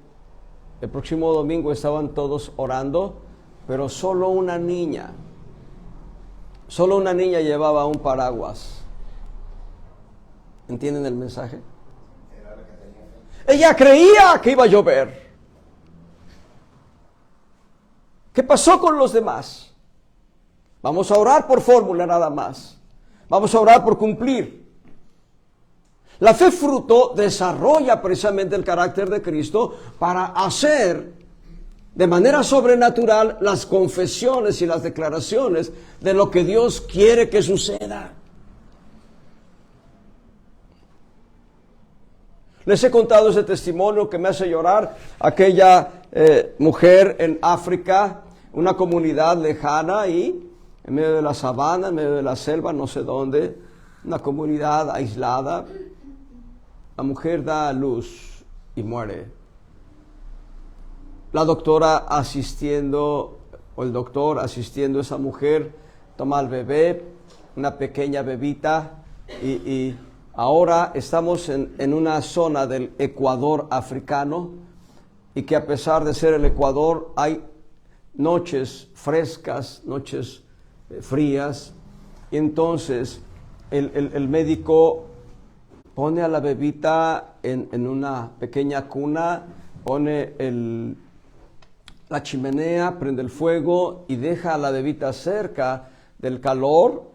Speaker 1: el próximo domingo estaban todos orando, pero solo una niña llevaba un paraguas. ¿Entienden el mensaje? Ella creía que iba a llover. ¿Qué pasó con los demás? Vamos a orar por fórmula nada más. Vamos a orar por cumplir. La fe fruto desarrolla precisamente el carácter de Cristo para hacer de manera sobrenatural las confesiones y las declaraciones de lo que Dios quiere que suceda. Les he contado ese testimonio que me hace llorar. Aquella mujer en África, una comunidad lejana ahí, en medio de la sabana, en medio de la selva, no sé dónde, una comunidad aislada. La mujer da a luz y muere. La doctora asistiendo, o el doctor asistiendo a esa mujer, toma al bebé, una pequeña bebita, y ahora estamos en una zona del Ecuador africano, y que a pesar de ser el Ecuador, hay noches frescas, noches frías, y entonces el médico pone a la bebita en una pequeña cuna, pone la chimenea, prende el fuego y deja a la bebita cerca del calor,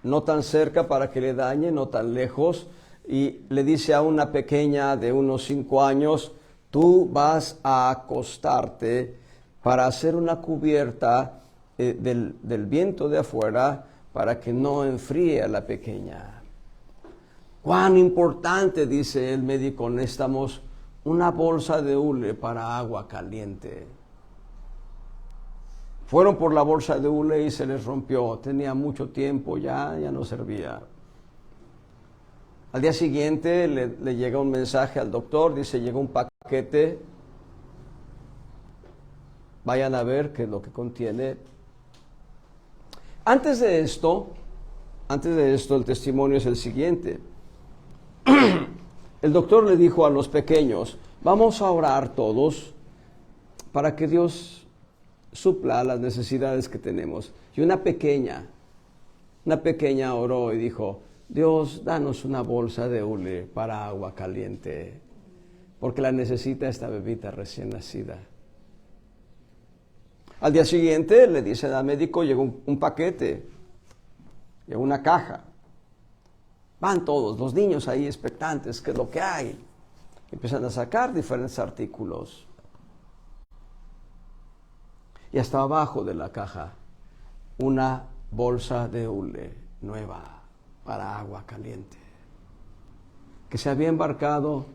Speaker 1: no tan cerca para que le dañe, no tan lejos, y le dice a una pequeña de unos 5 años, tú vas a acostarte para hacer una cubierta del viento de afuera para que no enfríe a la pequeña. Cuán importante, dice el médico, necesitamos una bolsa de hule para agua caliente. Fueron por la bolsa de hule y se les rompió. Tenía mucho tiempo, ya no servía. Al día siguiente le llega un mensaje al doctor, dice, llegó un paquete. Vayan a ver qué es lo que contiene. Antes de esto, el testimonio es el siguiente. El doctor le dijo a los pequeños, vamos a orar todos para que Dios supla las necesidades que tenemos. Y una pequeña oró y dijo, Dios, danos una bolsa de hule para agua caliente, porque la necesita esta bebita recién nacida. Al día siguiente le dicen al médico, llegó un paquete, llegó una caja. Van todos, los niños ahí expectantes, ¿qué es lo que hay? Empiezan a sacar diferentes artículos. Y hasta abajo de la caja, una bolsa de hule nueva para agua caliente, que se había embarcado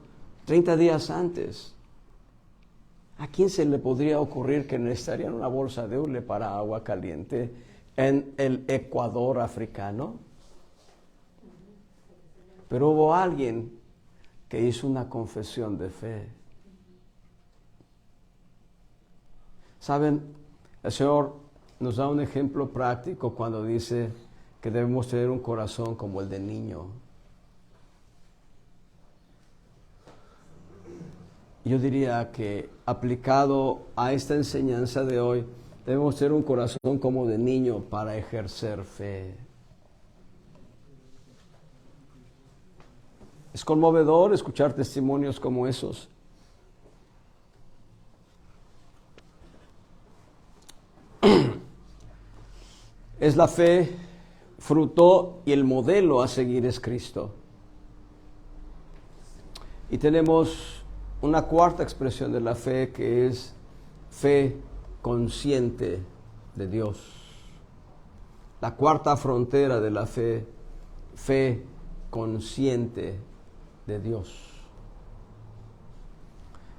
Speaker 1: 30 días antes. ¿A quién se le podría ocurrir que necesitarían una bolsa de hule para agua caliente en el Ecuador africano? Pero hubo alguien que hizo una confesión de fe. ¿Saben? El Señor nos da un ejemplo práctico cuando dice que debemos tener un corazón como el de niño. Yo diría que aplicado a esta enseñanza de hoy, debemos tener un corazón como de niño para ejercer fe. Es conmovedor escuchar testimonios como esos. Es la fe, fruto y el modelo a seguir es Cristo. Y tenemos una cuarta expresión de la fe que es fe consciente de Dios. La cuarta frontera de la fe, fe consciente de Dios.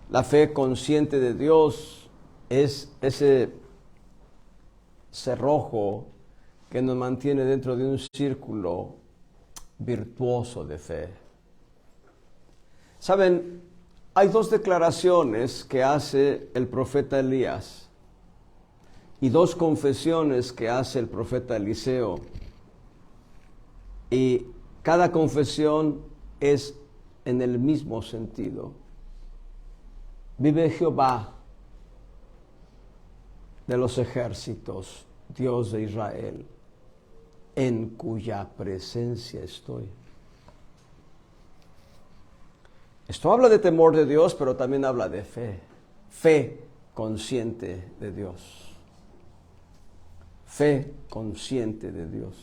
Speaker 1: La fe consciente de Dios es ese cerrojo que nos mantiene dentro de un círculo virtuoso de fe. Saben, hay dos declaraciones que hace el profeta Elías y dos confesiones que hace el profeta Eliseo. Y cada confesión es en el mismo sentido. Vive Jehová de los ejércitos, Dios de Israel, en cuya presencia estoy. Esto habla de temor de Dios, pero también habla de fe. Fe consciente de Dios. Fe consciente de Dios.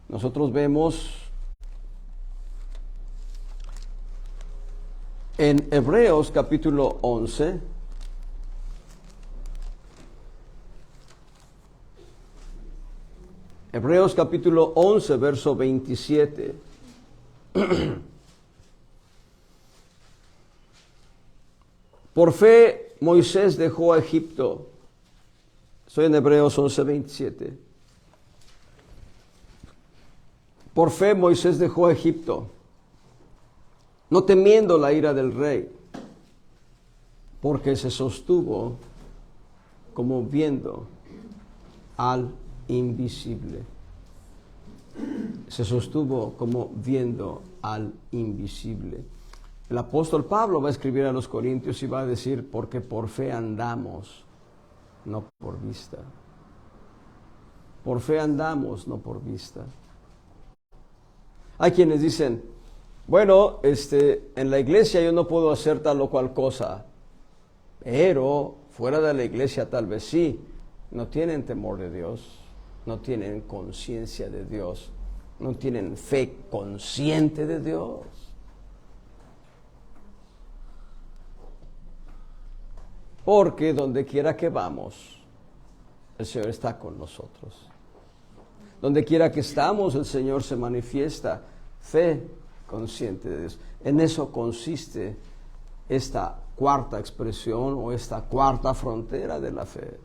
Speaker 1: Nosotros vemos en Hebreos capítulo 11, Hebreos capítulo 11, verso 27. Por fe Moisés dejó a Egipto. Estoy en Hebreos 11, 27. Por fe Moisés dejó a Egipto, no temiendo la ira del rey, porque se sostuvo como viendo al invisible. Se sostuvo como viendo al invisible. El apóstol Pablo va a escribir a los Corintios y va a decir, porque por fe andamos, no por vista. Por fe andamos, no por vista. Hay quienes dicen, bueno, en la iglesia yo no puedo hacer tal o cual cosa, pero fuera de la iglesia tal vez sí. No tienen temor de Dios, no tienen conciencia de Dios, no tienen fe consciente de Dios. Porque donde quiera que vamos, el Señor está con nosotros. Donde quiera que estamos, el Señor se manifiesta. Fe consciente de Dios. En eso consiste esta cuarta expresión o esta cuarta frontera de la fe.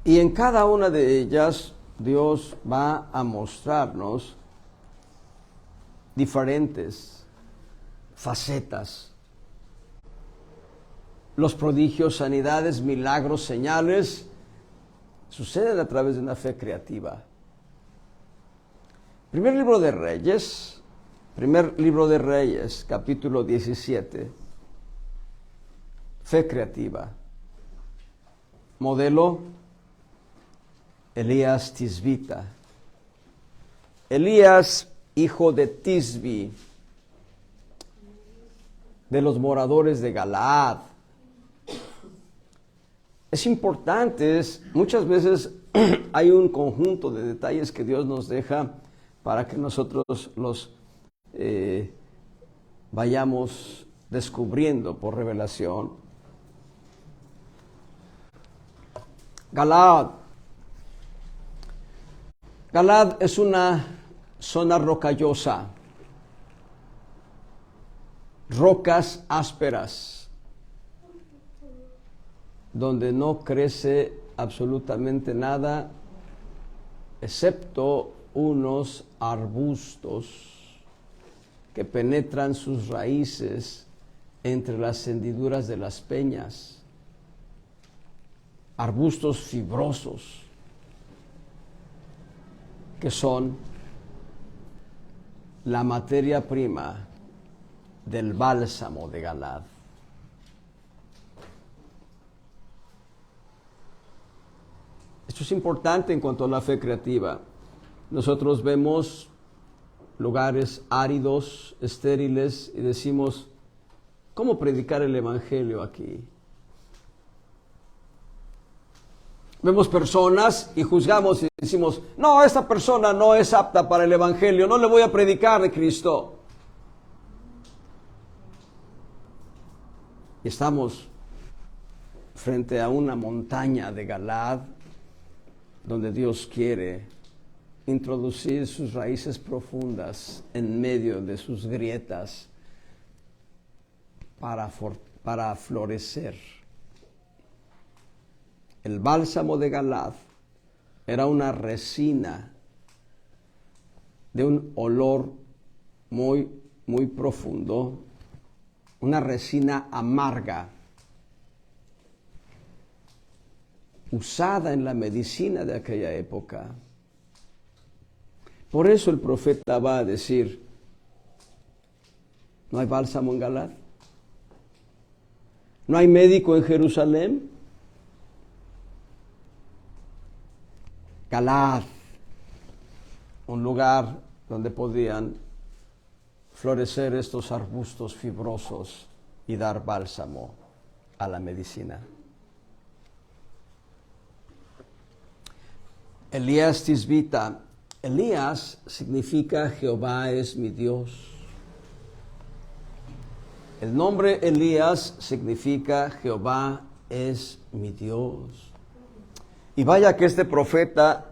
Speaker 1: Y en cada una de ellas, Dios va a mostrarnos diferentes facetas. Los prodigios, sanidades, milagros, señales, suceden a través de una fe creativa. Primer libro de Reyes, capítulo 17. Fe creativa. Modelo, Elías Tisbita. Elías, hijo de Tisbi, de los moradores de Galaad, es importante, muchas veces hay un conjunto de detalles que Dios nos deja para que nosotros los vayamos descubriendo por revelación. Galaad. Galaad es una zona rocallosa, rocas ásperas, donde no crece absolutamente nada, excepto unos arbustos que penetran sus raíces entre las hendiduras de las peñas, arbustos fibrosos, que son la materia prima del bálsamo de Galaad. Esto es importante en cuanto a la fe creativa. Nosotros vemos lugares áridos, estériles, y decimos, ¿cómo predicar el evangelio aquí? Vemos personas y juzgamos y decimos, no, esta persona no es apta para el evangelio, no le voy a predicar de Cristo. Y estamos frente a una montaña de Galaad, donde Dios quiere introducir sus raíces profundas en medio de sus grietas para florecer. El bálsamo de Galaad era una resina de un olor muy, muy profundo, una resina amarga, usada en la medicina de aquella época. Por eso el profeta va a decir, ¿no hay bálsamo en Galaad? ¿No hay médico en Jerusalén? Galaad, un lugar donde podían florecer estos arbustos fibrosos y dar bálsamo a la medicina. Elías Tisbita. Elías significa Jehová es mi Dios. El nombre Elías significa Jehová es mi Dios. Y vaya que este profeta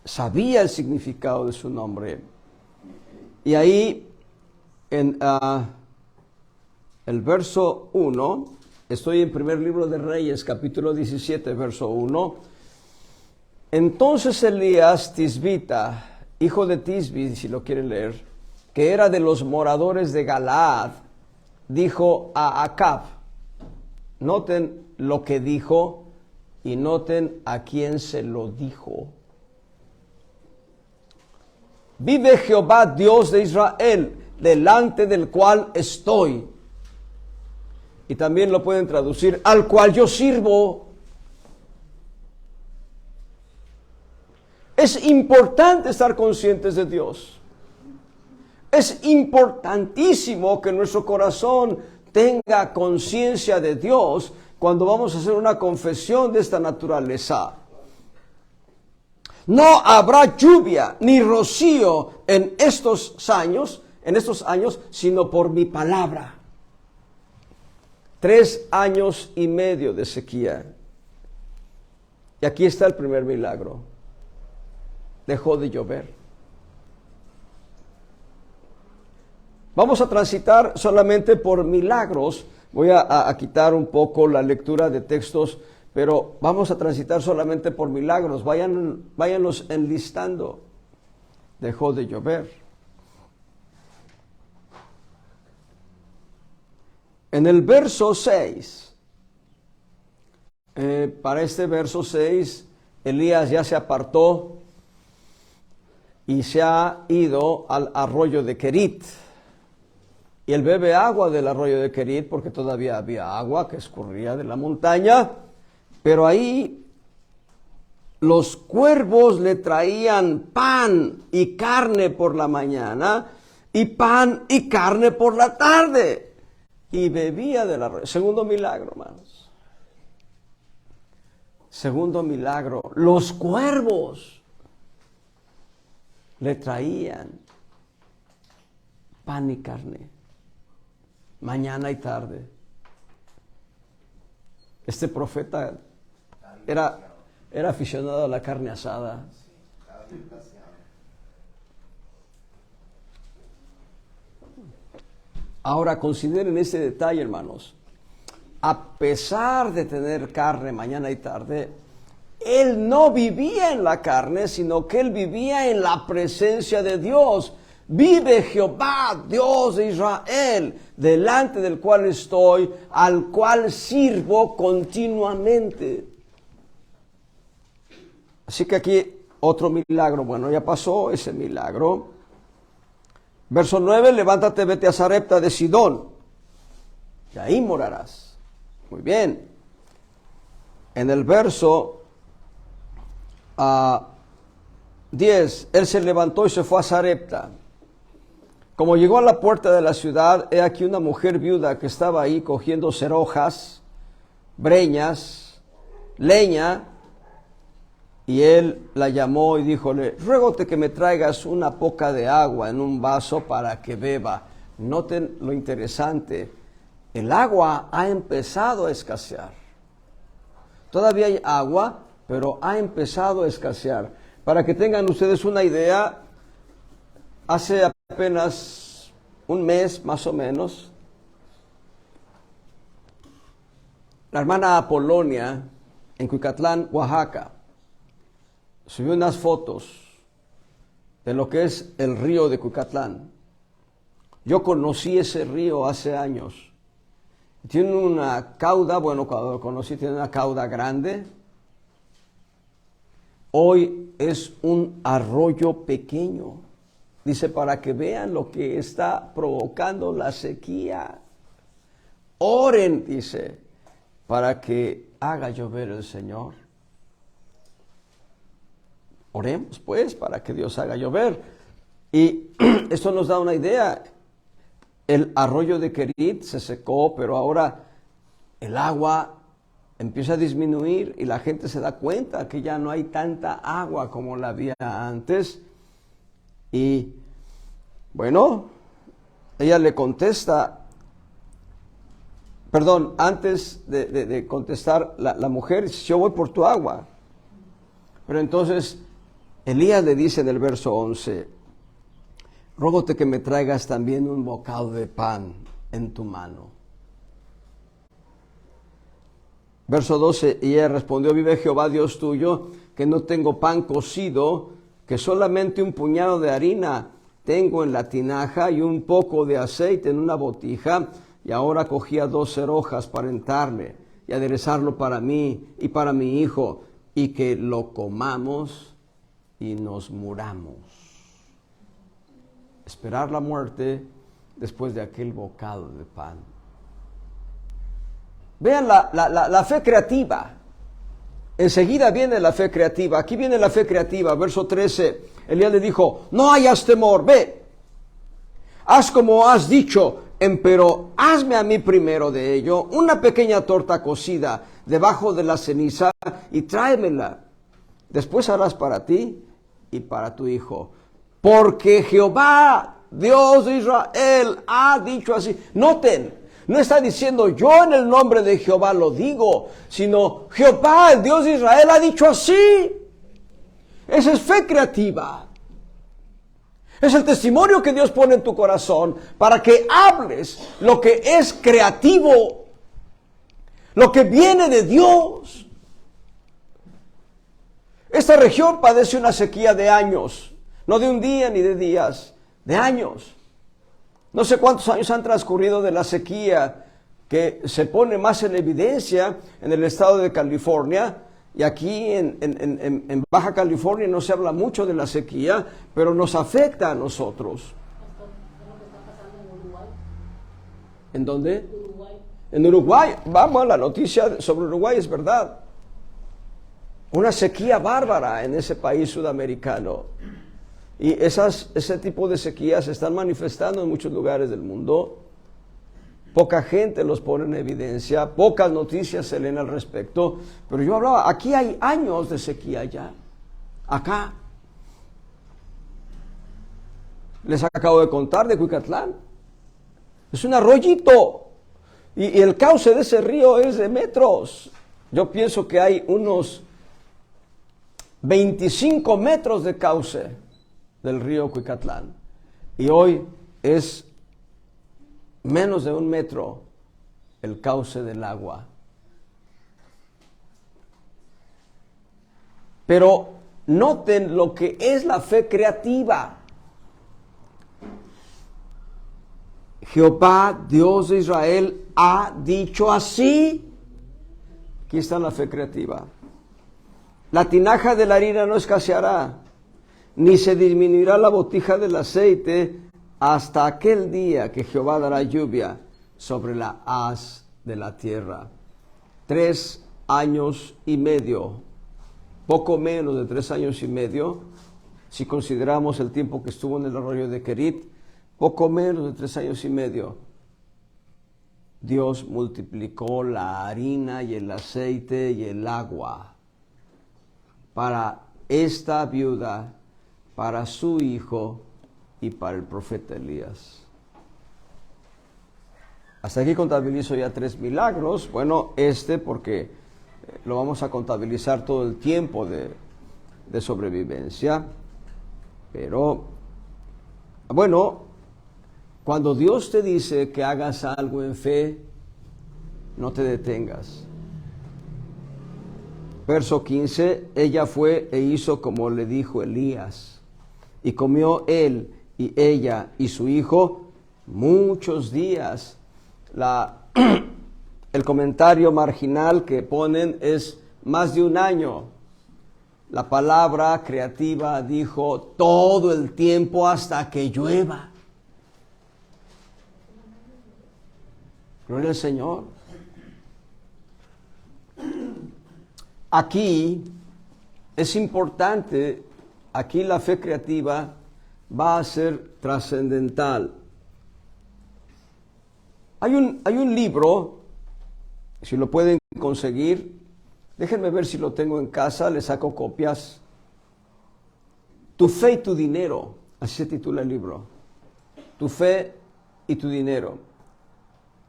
Speaker 1: sabía el significado de su nombre. Y ahí en el verso 1, estoy en primer libro de Reyes, capítulo 17, verso 1. Entonces Elías Tisbita, hijo de Tisbi, si lo quieren leer, que era de los moradores de Galaad, dijo a Acab, noten lo que dijo y noten a quién se lo dijo. Vive Jehová Dios de Israel, delante del cual estoy. Y también lo pueden traducir, al cual yo sirvo. Es importante estar conscientes de Dios. Es importantísimo que nuestro corazón tenga conciencia de Dios cuando vamos a hacer una confesión de esta naturaleza. No habrá lluvia ni rocío en estos años, sino por mi palabra. 3 años y medio de sequía. Y aquí está el primer milagro. Dejó de llover. Vamos a transitar solamente por milagros. Voy a quitar un poco la lectura de textos, pero vamos a transitar solamente por milagros. Váyanlos enlistando. Dejó de llover. En el verso 6, para este verso 6, Elías ya se apartó y se ha ido al arroyo de Querit. Y él bebe agua del arroyo de Querit porque todavía había agua que escurría de la montaña. Pero ahí los cuervos le traían pan y carne por la mañana y pan y carne por la tarde. Y bebía del arroyo. Segundo milagro, hermanos. Segundo milagro, los cuervos le traían pan y carne, mañana y tarde. Este profeta era aficionado a la carne asada. Ahora consideren ese detalle, hermanos. A pesar de tener carne mañana y tarde, él no vivía en la carne, sino que él vivía en la presencia de Dios. Vive Jehová, Dios de Israel, delante del cual estoy, al cual sirvo continuamente. Así que aquí otro milagro. Bueno, ya pasó ese milagro. Verso 9, levántate, vete a Sarepta de Sidón, y ahí morarás. Muy bien. En el verso 10, él se levantó y se fue a Sarepta. Como llegó a la puerta de la ciudad, he aquí una mujer viuda que estaba ahí cogiendo cerojas, breñas, leña, y él la llamó y díjole, ruégote que me traigas una poca de agua en un vaso para que beba. Noten lo interesante, el agua ha empezado a escasear. Todavía hay agua, pero ha empezado a escasear. Para que tengan ustedes una idea, hace apenas un mes más o menos, la hermana Apolonia en Cuicatlán, Oaxaca, subió unas fotos de lo que es el río de Cuicatlán. Yo conocí ese río hace años. Tiene una cauda, bueno, cuando lo conocí tiene una cauda grande. Hoy es un arroyo pequeño. Dice, para que vean lo que está provocando la sequía. Oren, dice, para que haga llover el Señor. Oremos, pues, para que Dios haga llover. Y esto nos da una idea. El arroyo de Querit se secó, pero ahora el agua empieza a disminuir y la gente se da cuenta que ya no hay tanta agua como la había antes. Y bueno, ella le contesta, perdón, antes de contestar la mujer, dice, yo voy por tu agua. Pero entonces Elías le dice en el verso 11, rógote que me traigas también un bocado de pan en tu mano. Verso 12, y ella respondió, vive Jehová Dios tuyo, que no tengo pan cocido, que solamente un puñado de harina tengo en la tinaja y un poco de aceite en una botija, y ahora cogía 2 cerojas para untarle y aderezarlo para mí y para mi hijo, y que lo comamos y nos muramos. Esperar la muerte después de aquel bocado de pan. Vean la fe creativa. Enseguida viene la fe creativa. Aquí viene la fe creativa. Verso 13. Elías le dijo, no hayas temor, ve. Haz como has dicho, empero hazme a mí primero de ello una pequeña torta cocida debajo de la ceniza y tráemela. Después harás para ti y para tu hijo. Porque Jehová, Dios de Israel, ha dicho así. Noten, no está diciendo yo en el nombre de Jehová lo digo, sino Jehová, el Dios de Israel, ha dicho así. Esa es fe creativa. Es el testimonio que Dios pone en tu corazón para que hables lo que es creativo, lo que viene de Dios. Esta región padece una sequía de años. No de un día ni de días, de años. No sé cuántos años han transcurrido de la sequía que se pone más en evidencia en el estado de California. Y aquí en Baja California no se habla mucho de la sequía, pero nos afecta a nosotros. ¿En dónde? Uruguay. En Uruguay. Vamos a la noticia sobre Uruguay, es verdad. Una sequía bárbara en ese país sudamericano. Y ese tipo de sequías se están manifestando en muchos lugares del mundo. poca gente los pone en evidencia, pocas noticias se leen al respecto, pero yo hablaba, aquí hay años de sequía ya, acá. Les acabo de contar de Cuicatlán, es un arroyito, y el cauce de ese río es de metros. Yo pienso que hay unos 25 metros de cauce del río Cuicatlán, y hoy es menos de 1 metro el cauce del agua. Pero noten lo que es la fe creativa. Jehová, Dios de Israel, ha dicho así. Aquí está la fe creativa. La tinaja de la harina no escaseará, ni se disminuirá la botija del aceite, hasta aquel día que Jehová dará lluvia sobre la haz de la tierra. 3 años y medio, poco menos de 3 años y medio, si consideramos el tiempo que estuvo en el arroyo de Querit, poco menos de 3 años y medio, Dios multiplicó la harina y el aceite y el agua para esta viuda, para su hijo y para el profeta Elías. Hasta aquí contabilizo ya 3 milagros. Bueno, porque lo vamos a contabilizar todo el tiempo de sobrevivencia. Pero, bueno, cuando Dios te dice que hagas algo en fe, no te detengas. Verso 15, ella fue e hizo como le dijo Elías, y comió él y ella y su hijo muchos días. El comentario marginal que ponen es más de 1 año. La palabra creativa dijo todo el tiempo hasta que llueva. Gloria al Señor. Aquí es importante, aquí la fe creativa va a ser trascendental. Hay un libro, si lo pueden conseguir, déjenme ver si lo tengo en casa, le saco copias. Tu fe y tu dinero, así se titula el libro. Tu fe y tu dinero.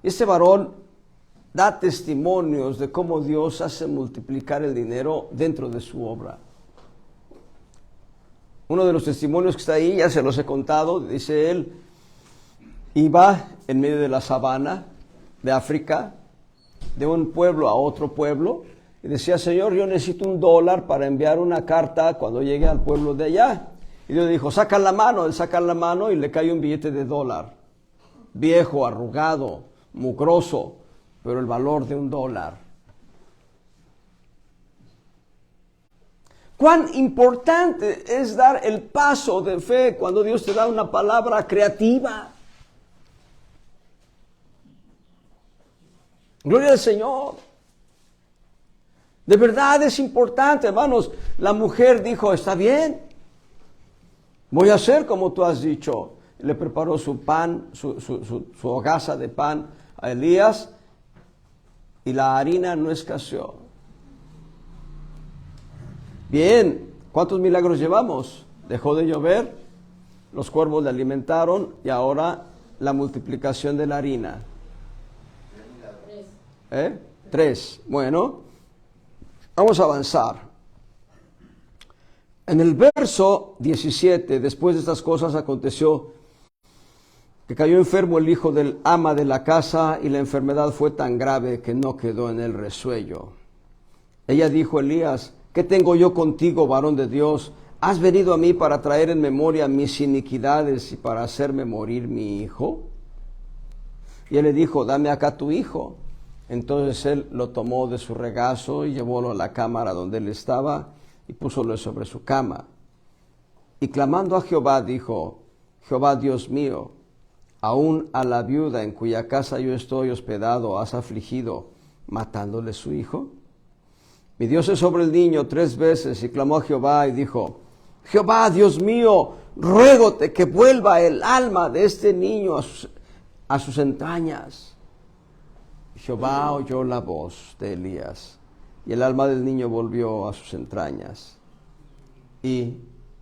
Speaker 1: Este varón da testimonios de cómo Dios hace multiplicar el dinero dentro de su obra. Uno de los testimonios que está ahí, ya se los he contado, dice él, iba en medio de la sabana de África, de un pueblo a otro pueblo, y decía, Señor, yo necesito $1 para enviar una carta cuando llegue al pueblo de allá. Y Dios dijo, saca la mano. Él saca la mano y le cae un billete de $1, viejo, arrugado, mugroso, pero el valor de $1. Cuán importante es dar el paso de fe cuando Dios te da una palabra creativa. Gloria al Señor. De verdad es importante, hermanos. La mujer dijo, está bien, voy a hacer como tú has dicho. Le preparó su pan, su hogaza de pan a Elías, y la harina no escaseó. Bien, ¿cuántos milagros llevamos? Dejó de llover, los cuervos le alimentaron, y ahora la multiplicación de la harina. 3. Bueno, vamos a avanzar. En el verso 17, después de estas cosas aconteció que cayó enfermo el hijo del ama de la casa, y la enfermedad fue tan grave que no quedó en el resuello. Ella dijo a Elías, ¿qué tengo yo contigo, varón de Dios? ¿Has venido a mí para traer en memoria mis iniquidades y para hacerme morir mi hijo? Y él le dijo, dame acá tu hijo. Entonces él lo tomó de su regazo y llevólo a la cámara donde él estaba y púsolo sobre su cama. Y clamando a Jehová dijo, Jehová Dios mío, aún a la viuda en cuya casa yo estoy hospedado has afligido, matándole su hijo. Midióse sobre el niño 3 veces y clamó a Jehová y dijo, Jehová Dios mío, ruégote que vuelva el alma de este niño a sus entrañas. Jehová oyó la voz de Elías, y el alma del niño volvió a sus entrañas, y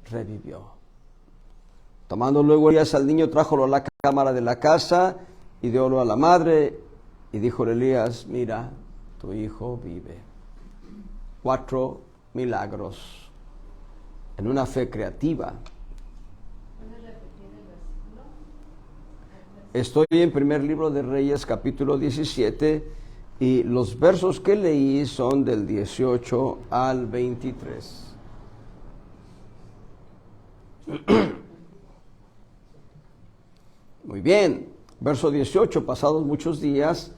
Speaker 1: revivió. Tomando luego Elías al niño, trájolo a la cámara de la casa, y diólo a la madre, y díjole Elías, mira, tu hijo vive. 4 milagros en una fe creativa. Estoy en primer libro de Reyes, capítulo 17, y los versos que leí son del 18 al 23. Muy bien, verso 18, pasados muchos días,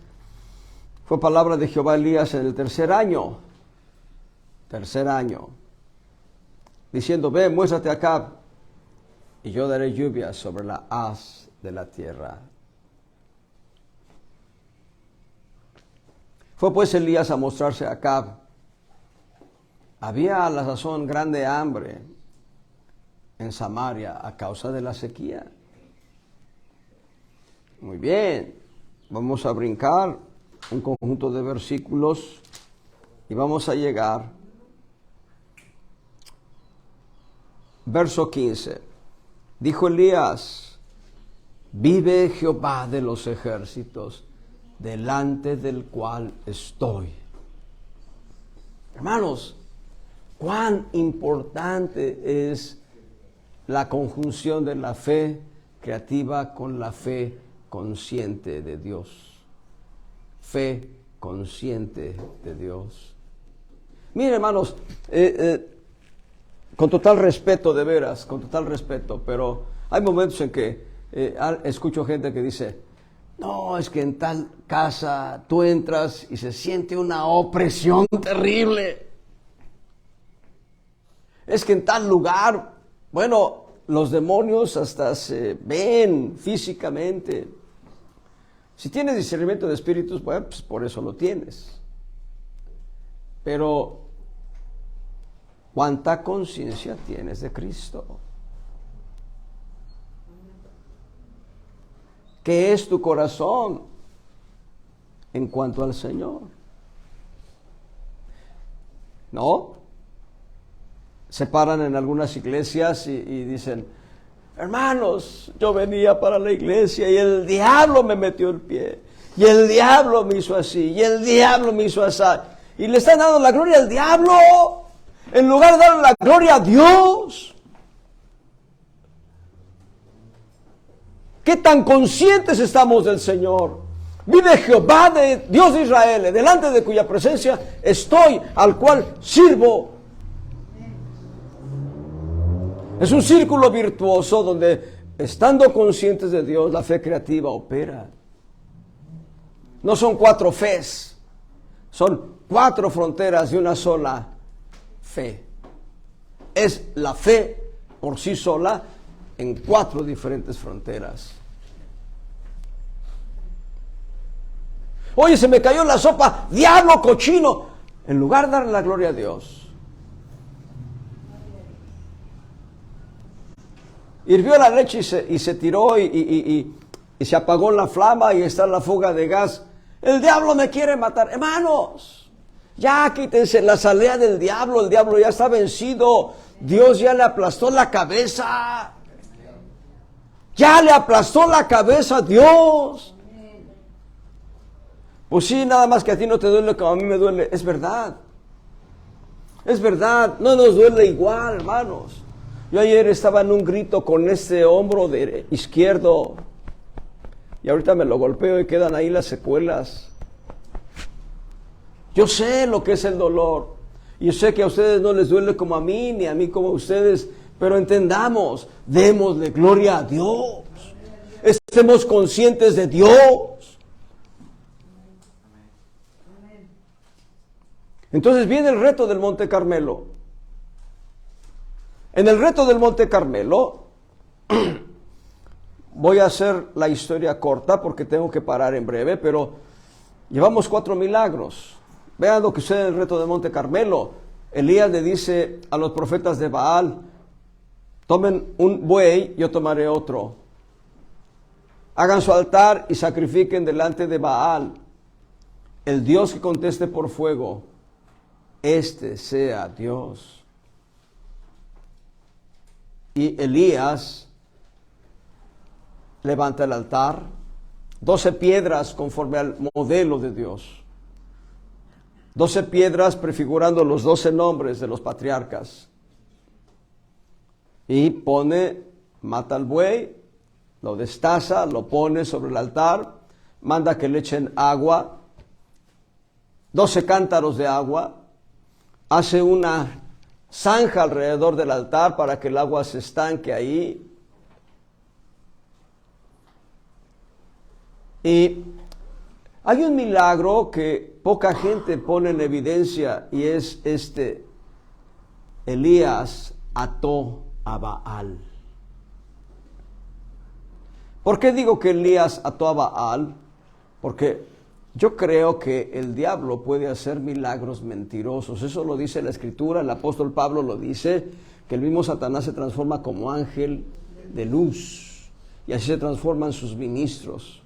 Speaker 1: fue palabra de Jehová a Elías en el tercer año, diciendo, ve, muéstrate a Acab, y yo daré lluvia sobre la haz de la tierra. Fue pues Elías a mostrarse a Acab. Había a la sazón grande hambre en Samaria a causa de la sequía. Muy bien, vamos a brincar un conjunto de versículos y vamos a llegar. Verso 15. Dijo Elías, vive Jehová de los ejércitos, delante del cual estoy. Hermanos, cuán importante es la conjunción de la fe creativa con la fe consciente de Dios. Fe consciente de Dios. Miren, hermanos, con total respeto, de veras, con total respeto, pero hay momentos en que escucho gente que dice, no, es que en tal casa tú entras y se siente una opresión terrible. Es que en tal lugar, bueno, los demonios hasta se ven físicamente. Si tienes discernimiento de espíritus, bueno, pues por eso lo tienes. Pero, ¿cuánta conciencia tienes de Cristo? ¿Qué es tu corazón en cuanto al Señor? ¿No? Se paran en algunas iglesias y dicen, hermanos, yo venía para la iglesia y el diablo me metió el pie, y el diablo me hizo así, y el diablo me hizo así. Y le están dando la gloria al diablo, en lugar de darle la gloria a Dios. ¿Qué tan conscientes estamos del Señor? Vive Jehová, de Dios de Israel, delante de cuya presencia estoy, al cual sirvo. Es un círculo virtuoso donde, estando conscientes de Dios, la fe creativa opera. No son 4 fes, son 4 fronteras de una sola fe. Es la fe por sí sola en 4 diferentes fronteras. Oye, se me cayó la sopa, diablo cochino. En lugar de darle la gloria a Dios, hirvió la leche y se tiró y se apagó la flama y está la fuga de gas. El diablo me quiere matar. Hermanos, ya quítense la salea del diablo. El diablo ya está vencido. Dios ya le aplastó la cabeza. Ya le aplastó la cabeza a Dios. Pues sí, nada más que a ti no te duele como a mí me duele. Es verdad. Es verdad. No nos duele igual, hermanos. Yo ayer estaba en un grito con este hombro izquierdo. Y ahorita me lo golpeo y quedan ahí las secuelas. Yo sé lo que es el dolor. Y yo sé que a ustedes no les duele como a mí, ni a mí como a ustedes. Pero entendamos, démosle gloria a Dios. Estemos conscientes de Dios. Entonces viene el reto del Monte Carmelo. En el reto del Monte Carmelo, voy a hacer la historia corta porque tengo que parar en breve, pero llevamos 4 milagros. Vean lo que sucede en el reto del Monte Carmelo. Elías le dice a los profetas de Baal, tomen un buey, yo tomaré otro. Hagan su altar y sacrifiquen delante de Baal. el Dios que conteste por fuego, este sea Dios. Y Elías levanta el altar, 12 piedras conforme al modelo de Dios. 12 piedras prefigurando los 12 nombres de los patriarcas. Y mata al buey, lo destaza, lo pone sobre el altar, manda que le echen agua, 12 cántaros de agua, hace una zanja alrededor del altar para que el agua se estanque ahí. Y hay un milagro que poca gente pone en evidencia y es Elías ató a Baal. ¿Por qué digo que Elías ató a Baal? Porque yo creo que el diablo puede hacer milagros mentirosos. Eso lo dice la Escritura, el apóstol Pablo lo dice, que el mismo Satanás se transforma como ángel de luz. Y así se transforman sus ministros.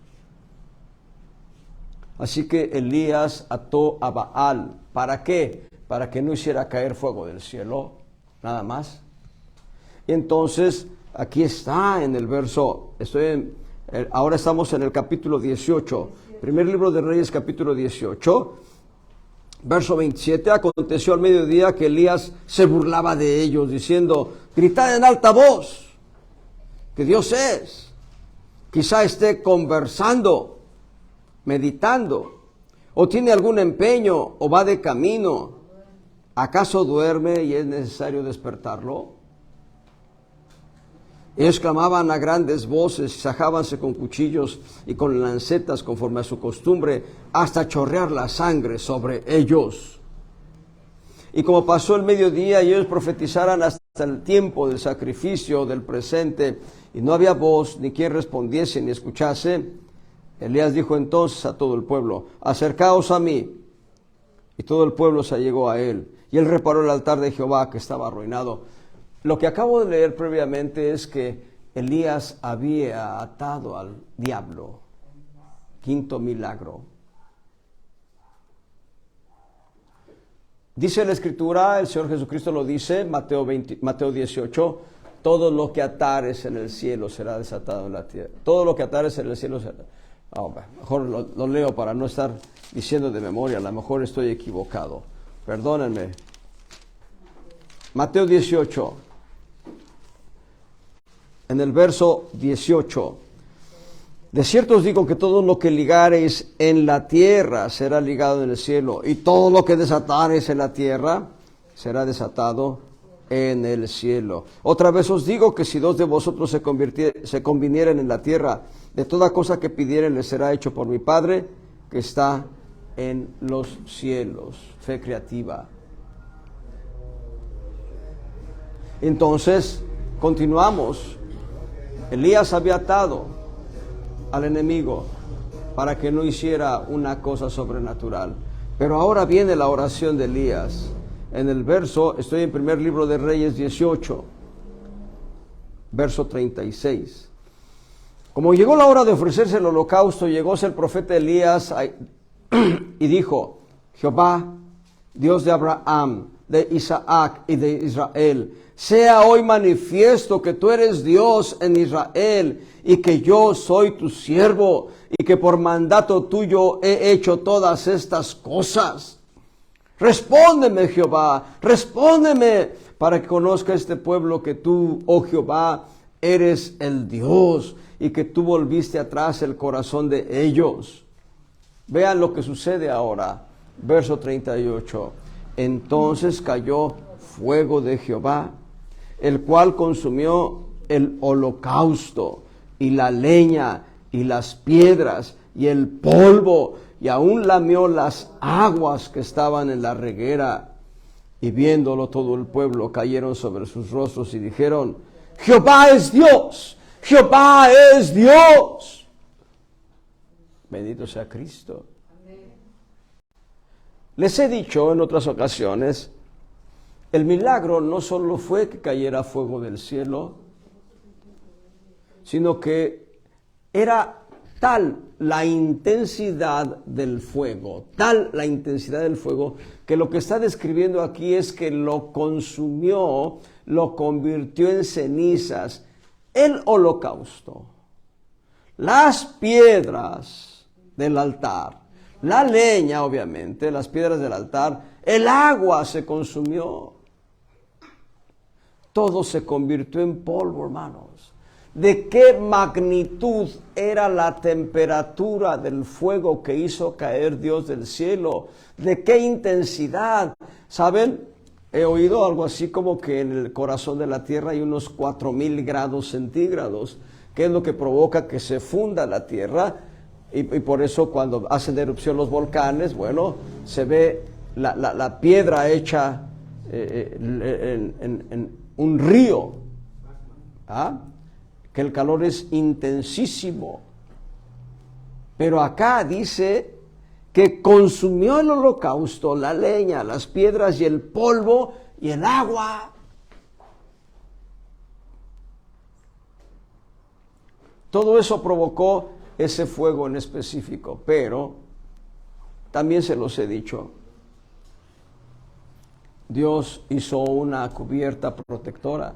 Speaker 1: Así que Elías ató a Baal. ¿Para qué? Para que no hiciera caer fuego del cielo, nada más. Y entonces, aquí está en el verso, ahora estamos en el capítulo 18, primer libro de Reyes, capítulo 18, verso 27, aconteció al mediodía que Elías se burlaba de ellos, diciendo, gritad en alta voz, que Dios es, quizá esté conversando, meditando, o tiene algún empeño, o va de camino, ¿acaso duerme y es necesario despertarlo? Ellos clamaban a grandes voces, sajábanse con cuchillos y con lancetas conforme a su costumbre, hasta chorrear la sangre sobre ellos. Y como pasó el mediodía y ellos profetizaran hasta el tiempo del sacrificio del presente, y no había voz, ni quien respondiese ni escuchase, Elías dijo entonces a todo el pueblo, acercaos a mí. Y todo el pueblo se allegó a él, y él reparó el altar de Jehová que estaba arruinado. Lo que acabo de leer previamente es que Elías había atado al diablo. Quinto milagro. Dice la Escritura, el Señor Jesucristo lo dice, Mateo 18, todo lo que atares en el cielo será desatado en la tierra. Todo lo que atares en el cielo será... mejor lo leo para no estar diciendo de memoria, a lo mejor estoy equivocado. Perdónenme. Mateo 18. En el verso 18, de cierto os digo que todo lo que ligareis en la tierra será ligado en el cielo, y todo lo que desatareis en la tierra será desatado en el cielo. Otra vez os digo que si 2 de vosotros se convinieren en la tierra, de toda cosa que pidieren les será hecho por mi Padre que está en los cielos. Fe creativa. Entonces, continuamos. Elías había atado al enemigo para que no hiciera una cosa sobrenatural. Pero ahora viene la oración de Elías. En el verso, estoy en primer libro de Reyes 18, verso 36. Como llegó la hora de ofrecerse el holocausto, llegóse el profeta Elías y dijo, Jehová, Dios de Abraham, de Isaac y de Israel, sea hoy manifiesto que tú eres Dios en Israel y que yo soy tu siervo y que por mandato tuyo he hecho todas estas cosas. Respóndeme, Jehová, respóndeme para que conozca este pueblo que tú, oh Jehová, eres el Dios y que tú volviste atrás el corazón de ellos. Vean lo que sucede ahora, verso 38. Entonces cayó fuego de Jehová, el cual consumió el holocausto y la leña y las piedras y el polvo, y aún lamió las aguas que estaban en la reguera. Y viéndolo todo el pueblo cayeron sobre sus rostros y dijeron, Jehová es Dios, Jehová es Dios. Bendito sea Cristo. Les he dicho en otras ocasiones, el milagro no solo fue que cayera fuego del cielo, sino que era tal la intensidad del fuego, tal la intensidad del fuego, que lo que está describiendo aquí es que lo consumió, lo convirtió en cenizas, el holocausto, las piedras del altar, la leña obviamente, las piedras del altar, el agua se consumió, todo se convirtió en polvo, hermanos. ¿De qué magnitud era la temperatura del fuego que hizo caer Dios del cielo? ¿De qué intensidad? ¿Saben? He oído algo así como que en el corazón de la tierra hay unos 4,000 grados centígrados, que es lo que provoca que se funda la tierra, y por eso cuando hacen erupción los volcanes, bueno, se ve la piedra hecha en un río, ¿ah? Que el calor es intensísimo. Pero acá dice que consumió el holocausto, la leña, las piedras y el polvo y el agua. Todo eso provocó ese fuego en específico, pero también se los he dicho, Dios hizo una cubierta protectora.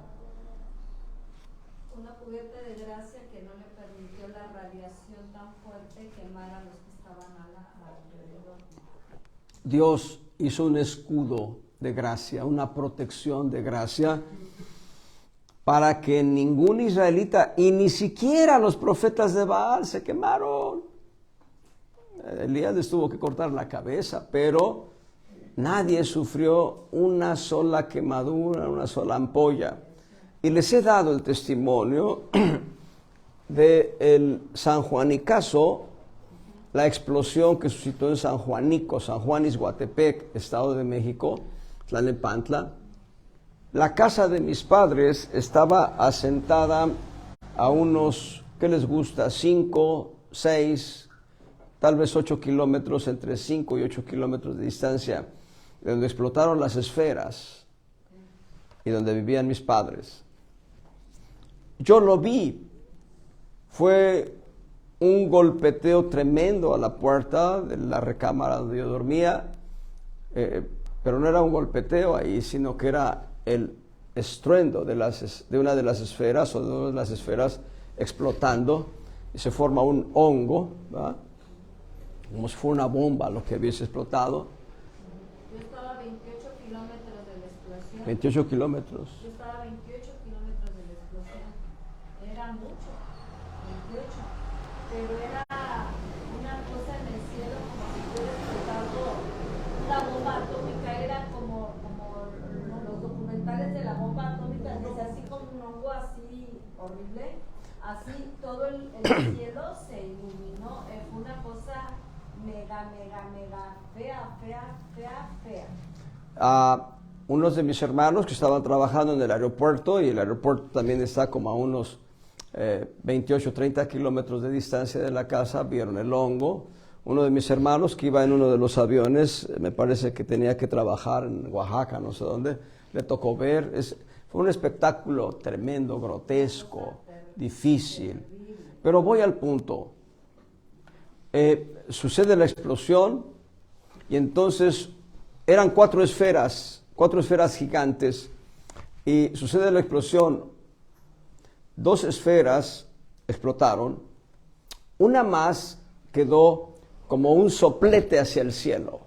Speaker 3: Una cubierta de gracia que no le permitió la radiación tan fuerte quemar a los que estaban alrededor.
Speaker 1: Dios hizo un escudo de gracia, una protección de gracia, para que ningún israelita, y ni siquiera los profetas de Baal, se quemaron. Elías les tuvo que cortar la cabeza, pero nadie sufrió una sola quemadura, una sola ampolla. Y les he dado el testimonio del San Juanicazo, la explosión que suscitó en San Juanico, San Juan Izhuatepec, Estado de México, Tlalnepantla. La casa de mis padres estaba asentada a unos, ¿qué les gusta? 5, 6, tal vez 8 kilómetros, entre 5 y 8 kilómetros de distancia, de donde explotaron las esferas y donde vivían mis padres. Yo lo vi, fue un golpeteo tremendo a la puerta de la recámara donde yo dormía, pero no era un golpeteo ahí, sino que era el estruendo de una de las esferas, o de una de las esferas explotando, y se forma un hongo, ¿verdad? Como si fuera una bomba lo que hubiese explotado.
Speaker 3: Yo estaba a 28 kilómetros de la explosión.
Speaker 1: 28 kilómetros.
Speaker 3: Yo estaba a 28 kilómetros de la explosión. Era mucho, 28. Pero era una cosa en el cielo como si hubiera explotado una bomba atómica. Era como los documentales de la bomba atómica, que es así como un hongo así horrible. Así todo el cielo se iluminó. Fue una cosa mega fea.
Speaker 1: Unos de mis hermanos que estaban trabajando en el aeropuerto, y el aeropuerto también está como a unos 28, 30 kilómetros de distancia de la casa, vieron el hongo. Uno de mis hermanos que iba en uno de los aviones, me parece que tenía que trabajar en Oaxaca, no sé dónde, le tocó ver. Fue un espectáculo tremendo, grotesco, difícil. Pero voy al punto. Sucede la explosión y entonces eran 4 esferas gigantes, y sucede la explosión. 2 esferas explotaron, una más quedó como un soplete hacia el cielo.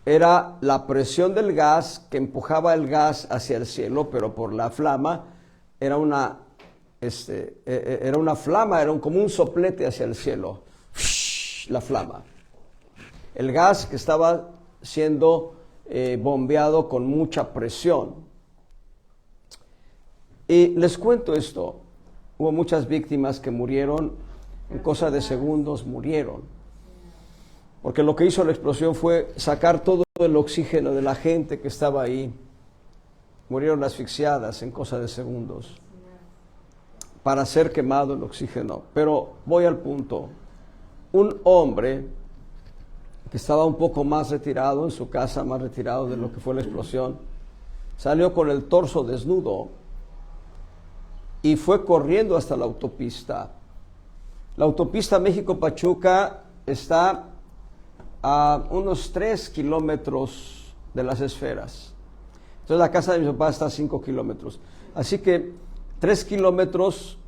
Speaker 1: Era la presión del gas que empujaba el gas hacia el cielo, pero por la flama era una flama, era como un soplete hacia el cielo. La flama. El gas que estaba siendo bombeado con mucha presión. Y les cuento esto, hubo muchas víctimas que murieron, en cosa de segundos murieron, porque lo que hizo la explosión fue sacar todo el oxígeno de la gente que estaba ahí. Murieron asfixiadas en cosa de segundos para ser quemado el oxígeno. Pero voy al punto. Un hombre que estaba un poco más retirado en su casa, más retirado de lo que fue la explosión, salió con el torso desnudo y fue corriendo hasta la autopista. La autopista México-Pachuca está a unos 3 kilómetros de las esferas. Entonces la casa de mi papá está a 5 kilómetros. Así que 3 kilómetros,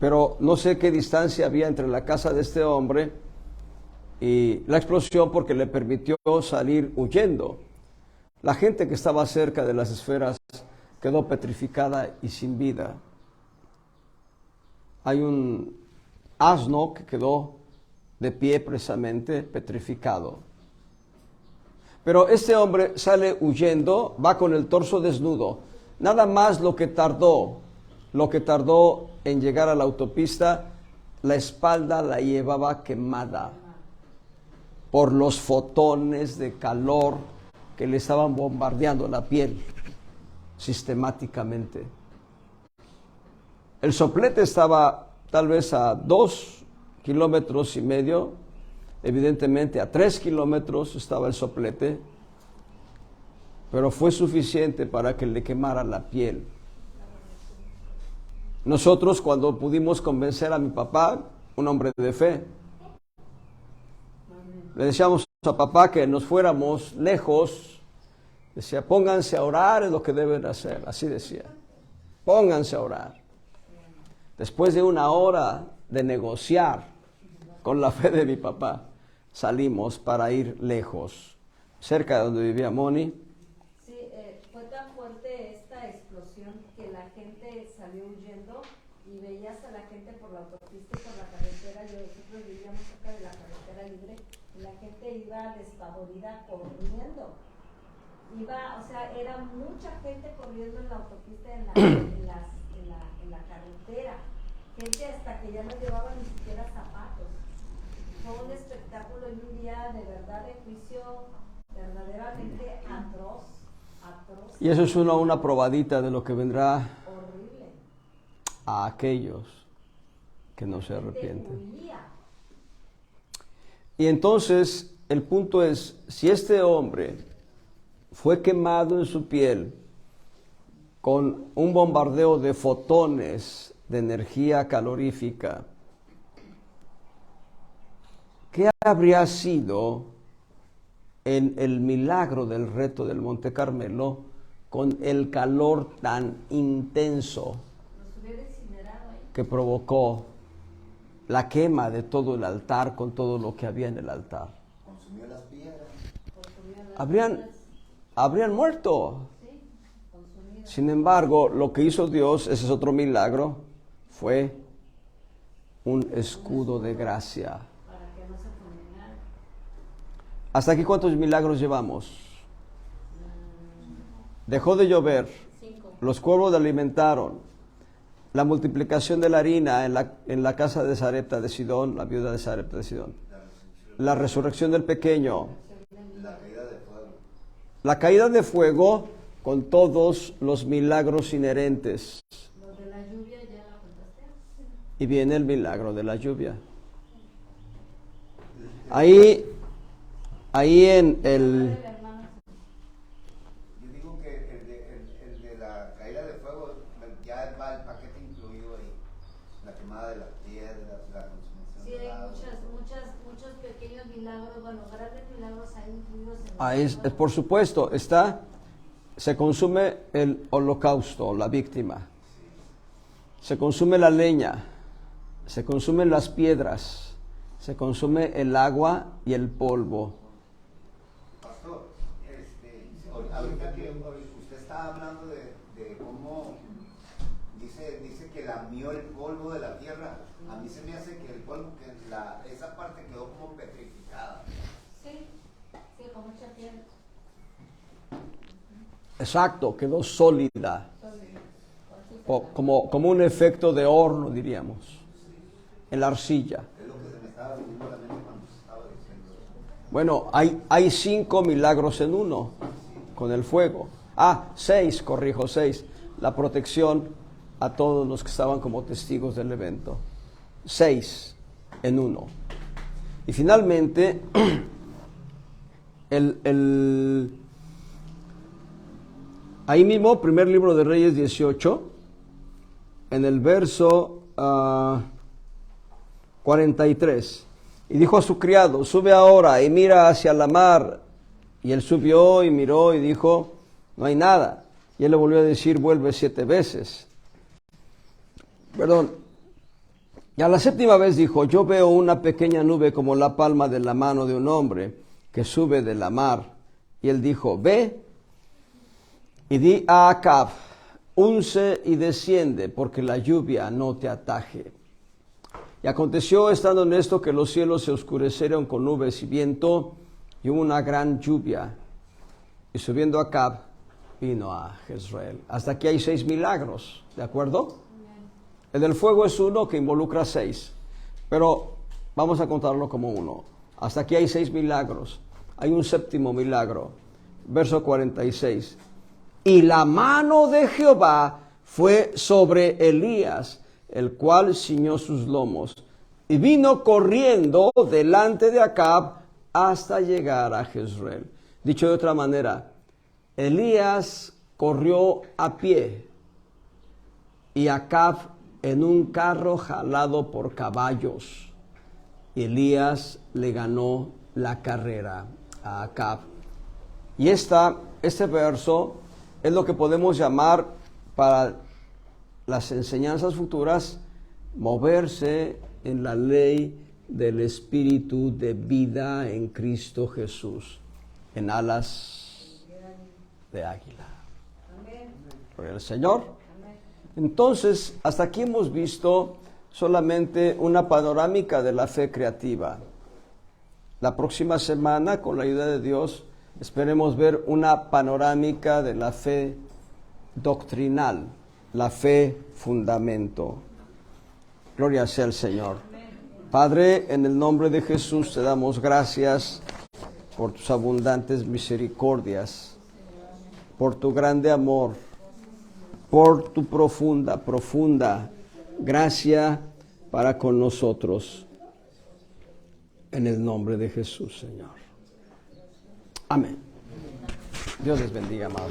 Speaker 1: pero no sé qué distancia había entre la casa de este hombre y la explosión, porque le permitió salir huyendo. La gente que estaba cerca de las esferas quedó petrificada y sin vida. Hay un asno que quedó de pie precisamente, petrificado. Pero este hombre sale huyendo, va con el torso desnudo. Nada más lo que tardó en llegar a la autopista, la espalda la llevaba quemada por los fotones de calor que le estaban bombardeando la piel sistemáticamente. El soplete estaba tal vez a 2 kilómetros y medio, evidentemente a 3 kilómetros estaba el soplete, pero fue suficiente para que le quemara la piel. Nosotros, cuando pudimos convencer a mi papá, un hombre de fe, le decíamos a papá que nos fuéramos lejos. Decía, pónganse a orar, es lo que deben hacer. Así decía, pónganse a orar. Después de 1 hora de negociar con la fe de mi papá, salimos para ir lejos, cerca de donde vivía Moni.
Speaker 3: Sí, fue tan fuerte esta explosión que la gente salió huyendo y veías a la gente por la autopista y por la carretera. Nosotros vivíamos cerca de la carretera libre y la gente iba despavorida corriendo. O sea, era mucha gente corriendo en la autopista, en la carretera. Gente hasta que ya no llevaba ni siquiera zapatos. Fue un espectáculo y un día de verdad de juicio verdaderamente atroz.
Speaker 1: Y eso es una probadita de lo que vendrá
Speaker 3: Horrible.
Speaker 1: a aquellos que no se arrepienten. Y entonces el punto es, si este hombre fue quemado en su piel con un bombardeo de fotones de energía calorífica, ¿qué habría sido en el milagro del reto del Monte Carmelo con el calor tan intenso que provocó la quema de todo el altar con todo lo que había en el altar?
Speaker 2: Consumió las piedras.
Speaker 1: Habrían muerto. Sin embargo, lo que hizo Dios, ese es otro milagro, fue un escudo de gracia. ¿Hasta aquí cuántos milagros llevamos? Dejó de llover,
Speaker 3: 5.
Speaker 1: los cuervos le alimentaron, la multiplicación de la harina en la casa de Sarepta de Sidón, la viuda de Sarepta de Sidón, la resurrección del pequeño,
Speaker 2: La caída de fuego.
Speaker 1: la caída de fuego con todos los milagros inherentes.
Speaker 3: Lo de la lluvia ya la contaste.
Speaker 1: Y viene el milagro de la lluvia. Ahí en el...
Speaker 2: Yo digo que el de la caída de fuego ya va el paquete incluido ahí. La quemada de las piedras, la consumición
Speaker 3: Sí,
Speaker 2: del
Speaker 3: hay
Speaker 2: agua.
Speaker 3: muchos pequeños milagros, bueno, grandes milagros ahí incluidos en
Speaker 1: por supuesto, se consume el holocausto, la víctima. Se consume la leña, se consumen las piedras, se consume el agua y el polvo.
Speaker 2: Pastor, ahorita que usted está hablando de cómo dice que lamió el polvo de la tierra, a mí se me hace que el polvo, esa parte quedó como petrificada.
Speaker 3: Sí, con mucha piedra.
Speaker 1: Exacto, quedó sólida, como un efecto de horno, diríamos, en la arcilla.
Speaker 2: Es lo que se me estaba viniendo a la mente cuando se estaba diciendo eso.
Speaker 1: Bueno, hay 5 milagros en uno con el fuego. 6, corrijo, 6. La protección a todos los que estaban como testigos del evento. 6 en uno. Y finalmente, ahí mismo, primer libro de Reyes 18, en el verso 43. Y dijo a su criado, sube ahora y mira hacia la mar. Y él subió y miró y dijo, no hay nada. Y él le volvió a decir, vuelve 7 veces. Perdón. Y a la 7ª vez dijo, yo veo una pequeña nube como la palma de la mano de un hombre que sube de la mar. Y él dijo, ve y di a Acab, unce y desciende, porque la lluvia no te ataje. Y aconteció, estando en esto, que los cielos se oscurecieron con nubes y viento, y hubo una gran lluvia. Y subiendo Acab, vino a Jezreel. Hasta aquí hay 6 milagros, ¿de acuerdo? El del fuego es uno que involucra 6, pero vamos a contarlo como uno. Hasta aquí hay 6 milagros. Hay un 7º milagro, verso 46. Y la mano de Jehová fue sobre Elías, el cual ciñó sus lomos, y vino corriendo delante de Acab hasta llegar a Jezreel. Dicho de otra manera, Elías corrió a pie y Acab en un carro jalado por caballos. Y Elías le ganó la carrera a Acab. Y este verso es lo que podemos llamar para las enseñanzas futuras, moverse en la ley del espíritu de vida en Cristo Jesús, en alas de águila. Por el Señor. Entonces, hasta aquí hemos visto solamente una panorámica de la fe creativa. La próxima semana, con la ayuda de Dios, esperemos ver una panorámica de la fe doctrinal, la fe fundamento. Gloria sea al Señor. Padre, en el nombre de Jesús te damos gracias por tus abundantes misericordias, por tu grande amor, por tu profunda gracia para con nosotros. En el nombre de Jesús, Señor. Amén. Dios les bendiga, amados.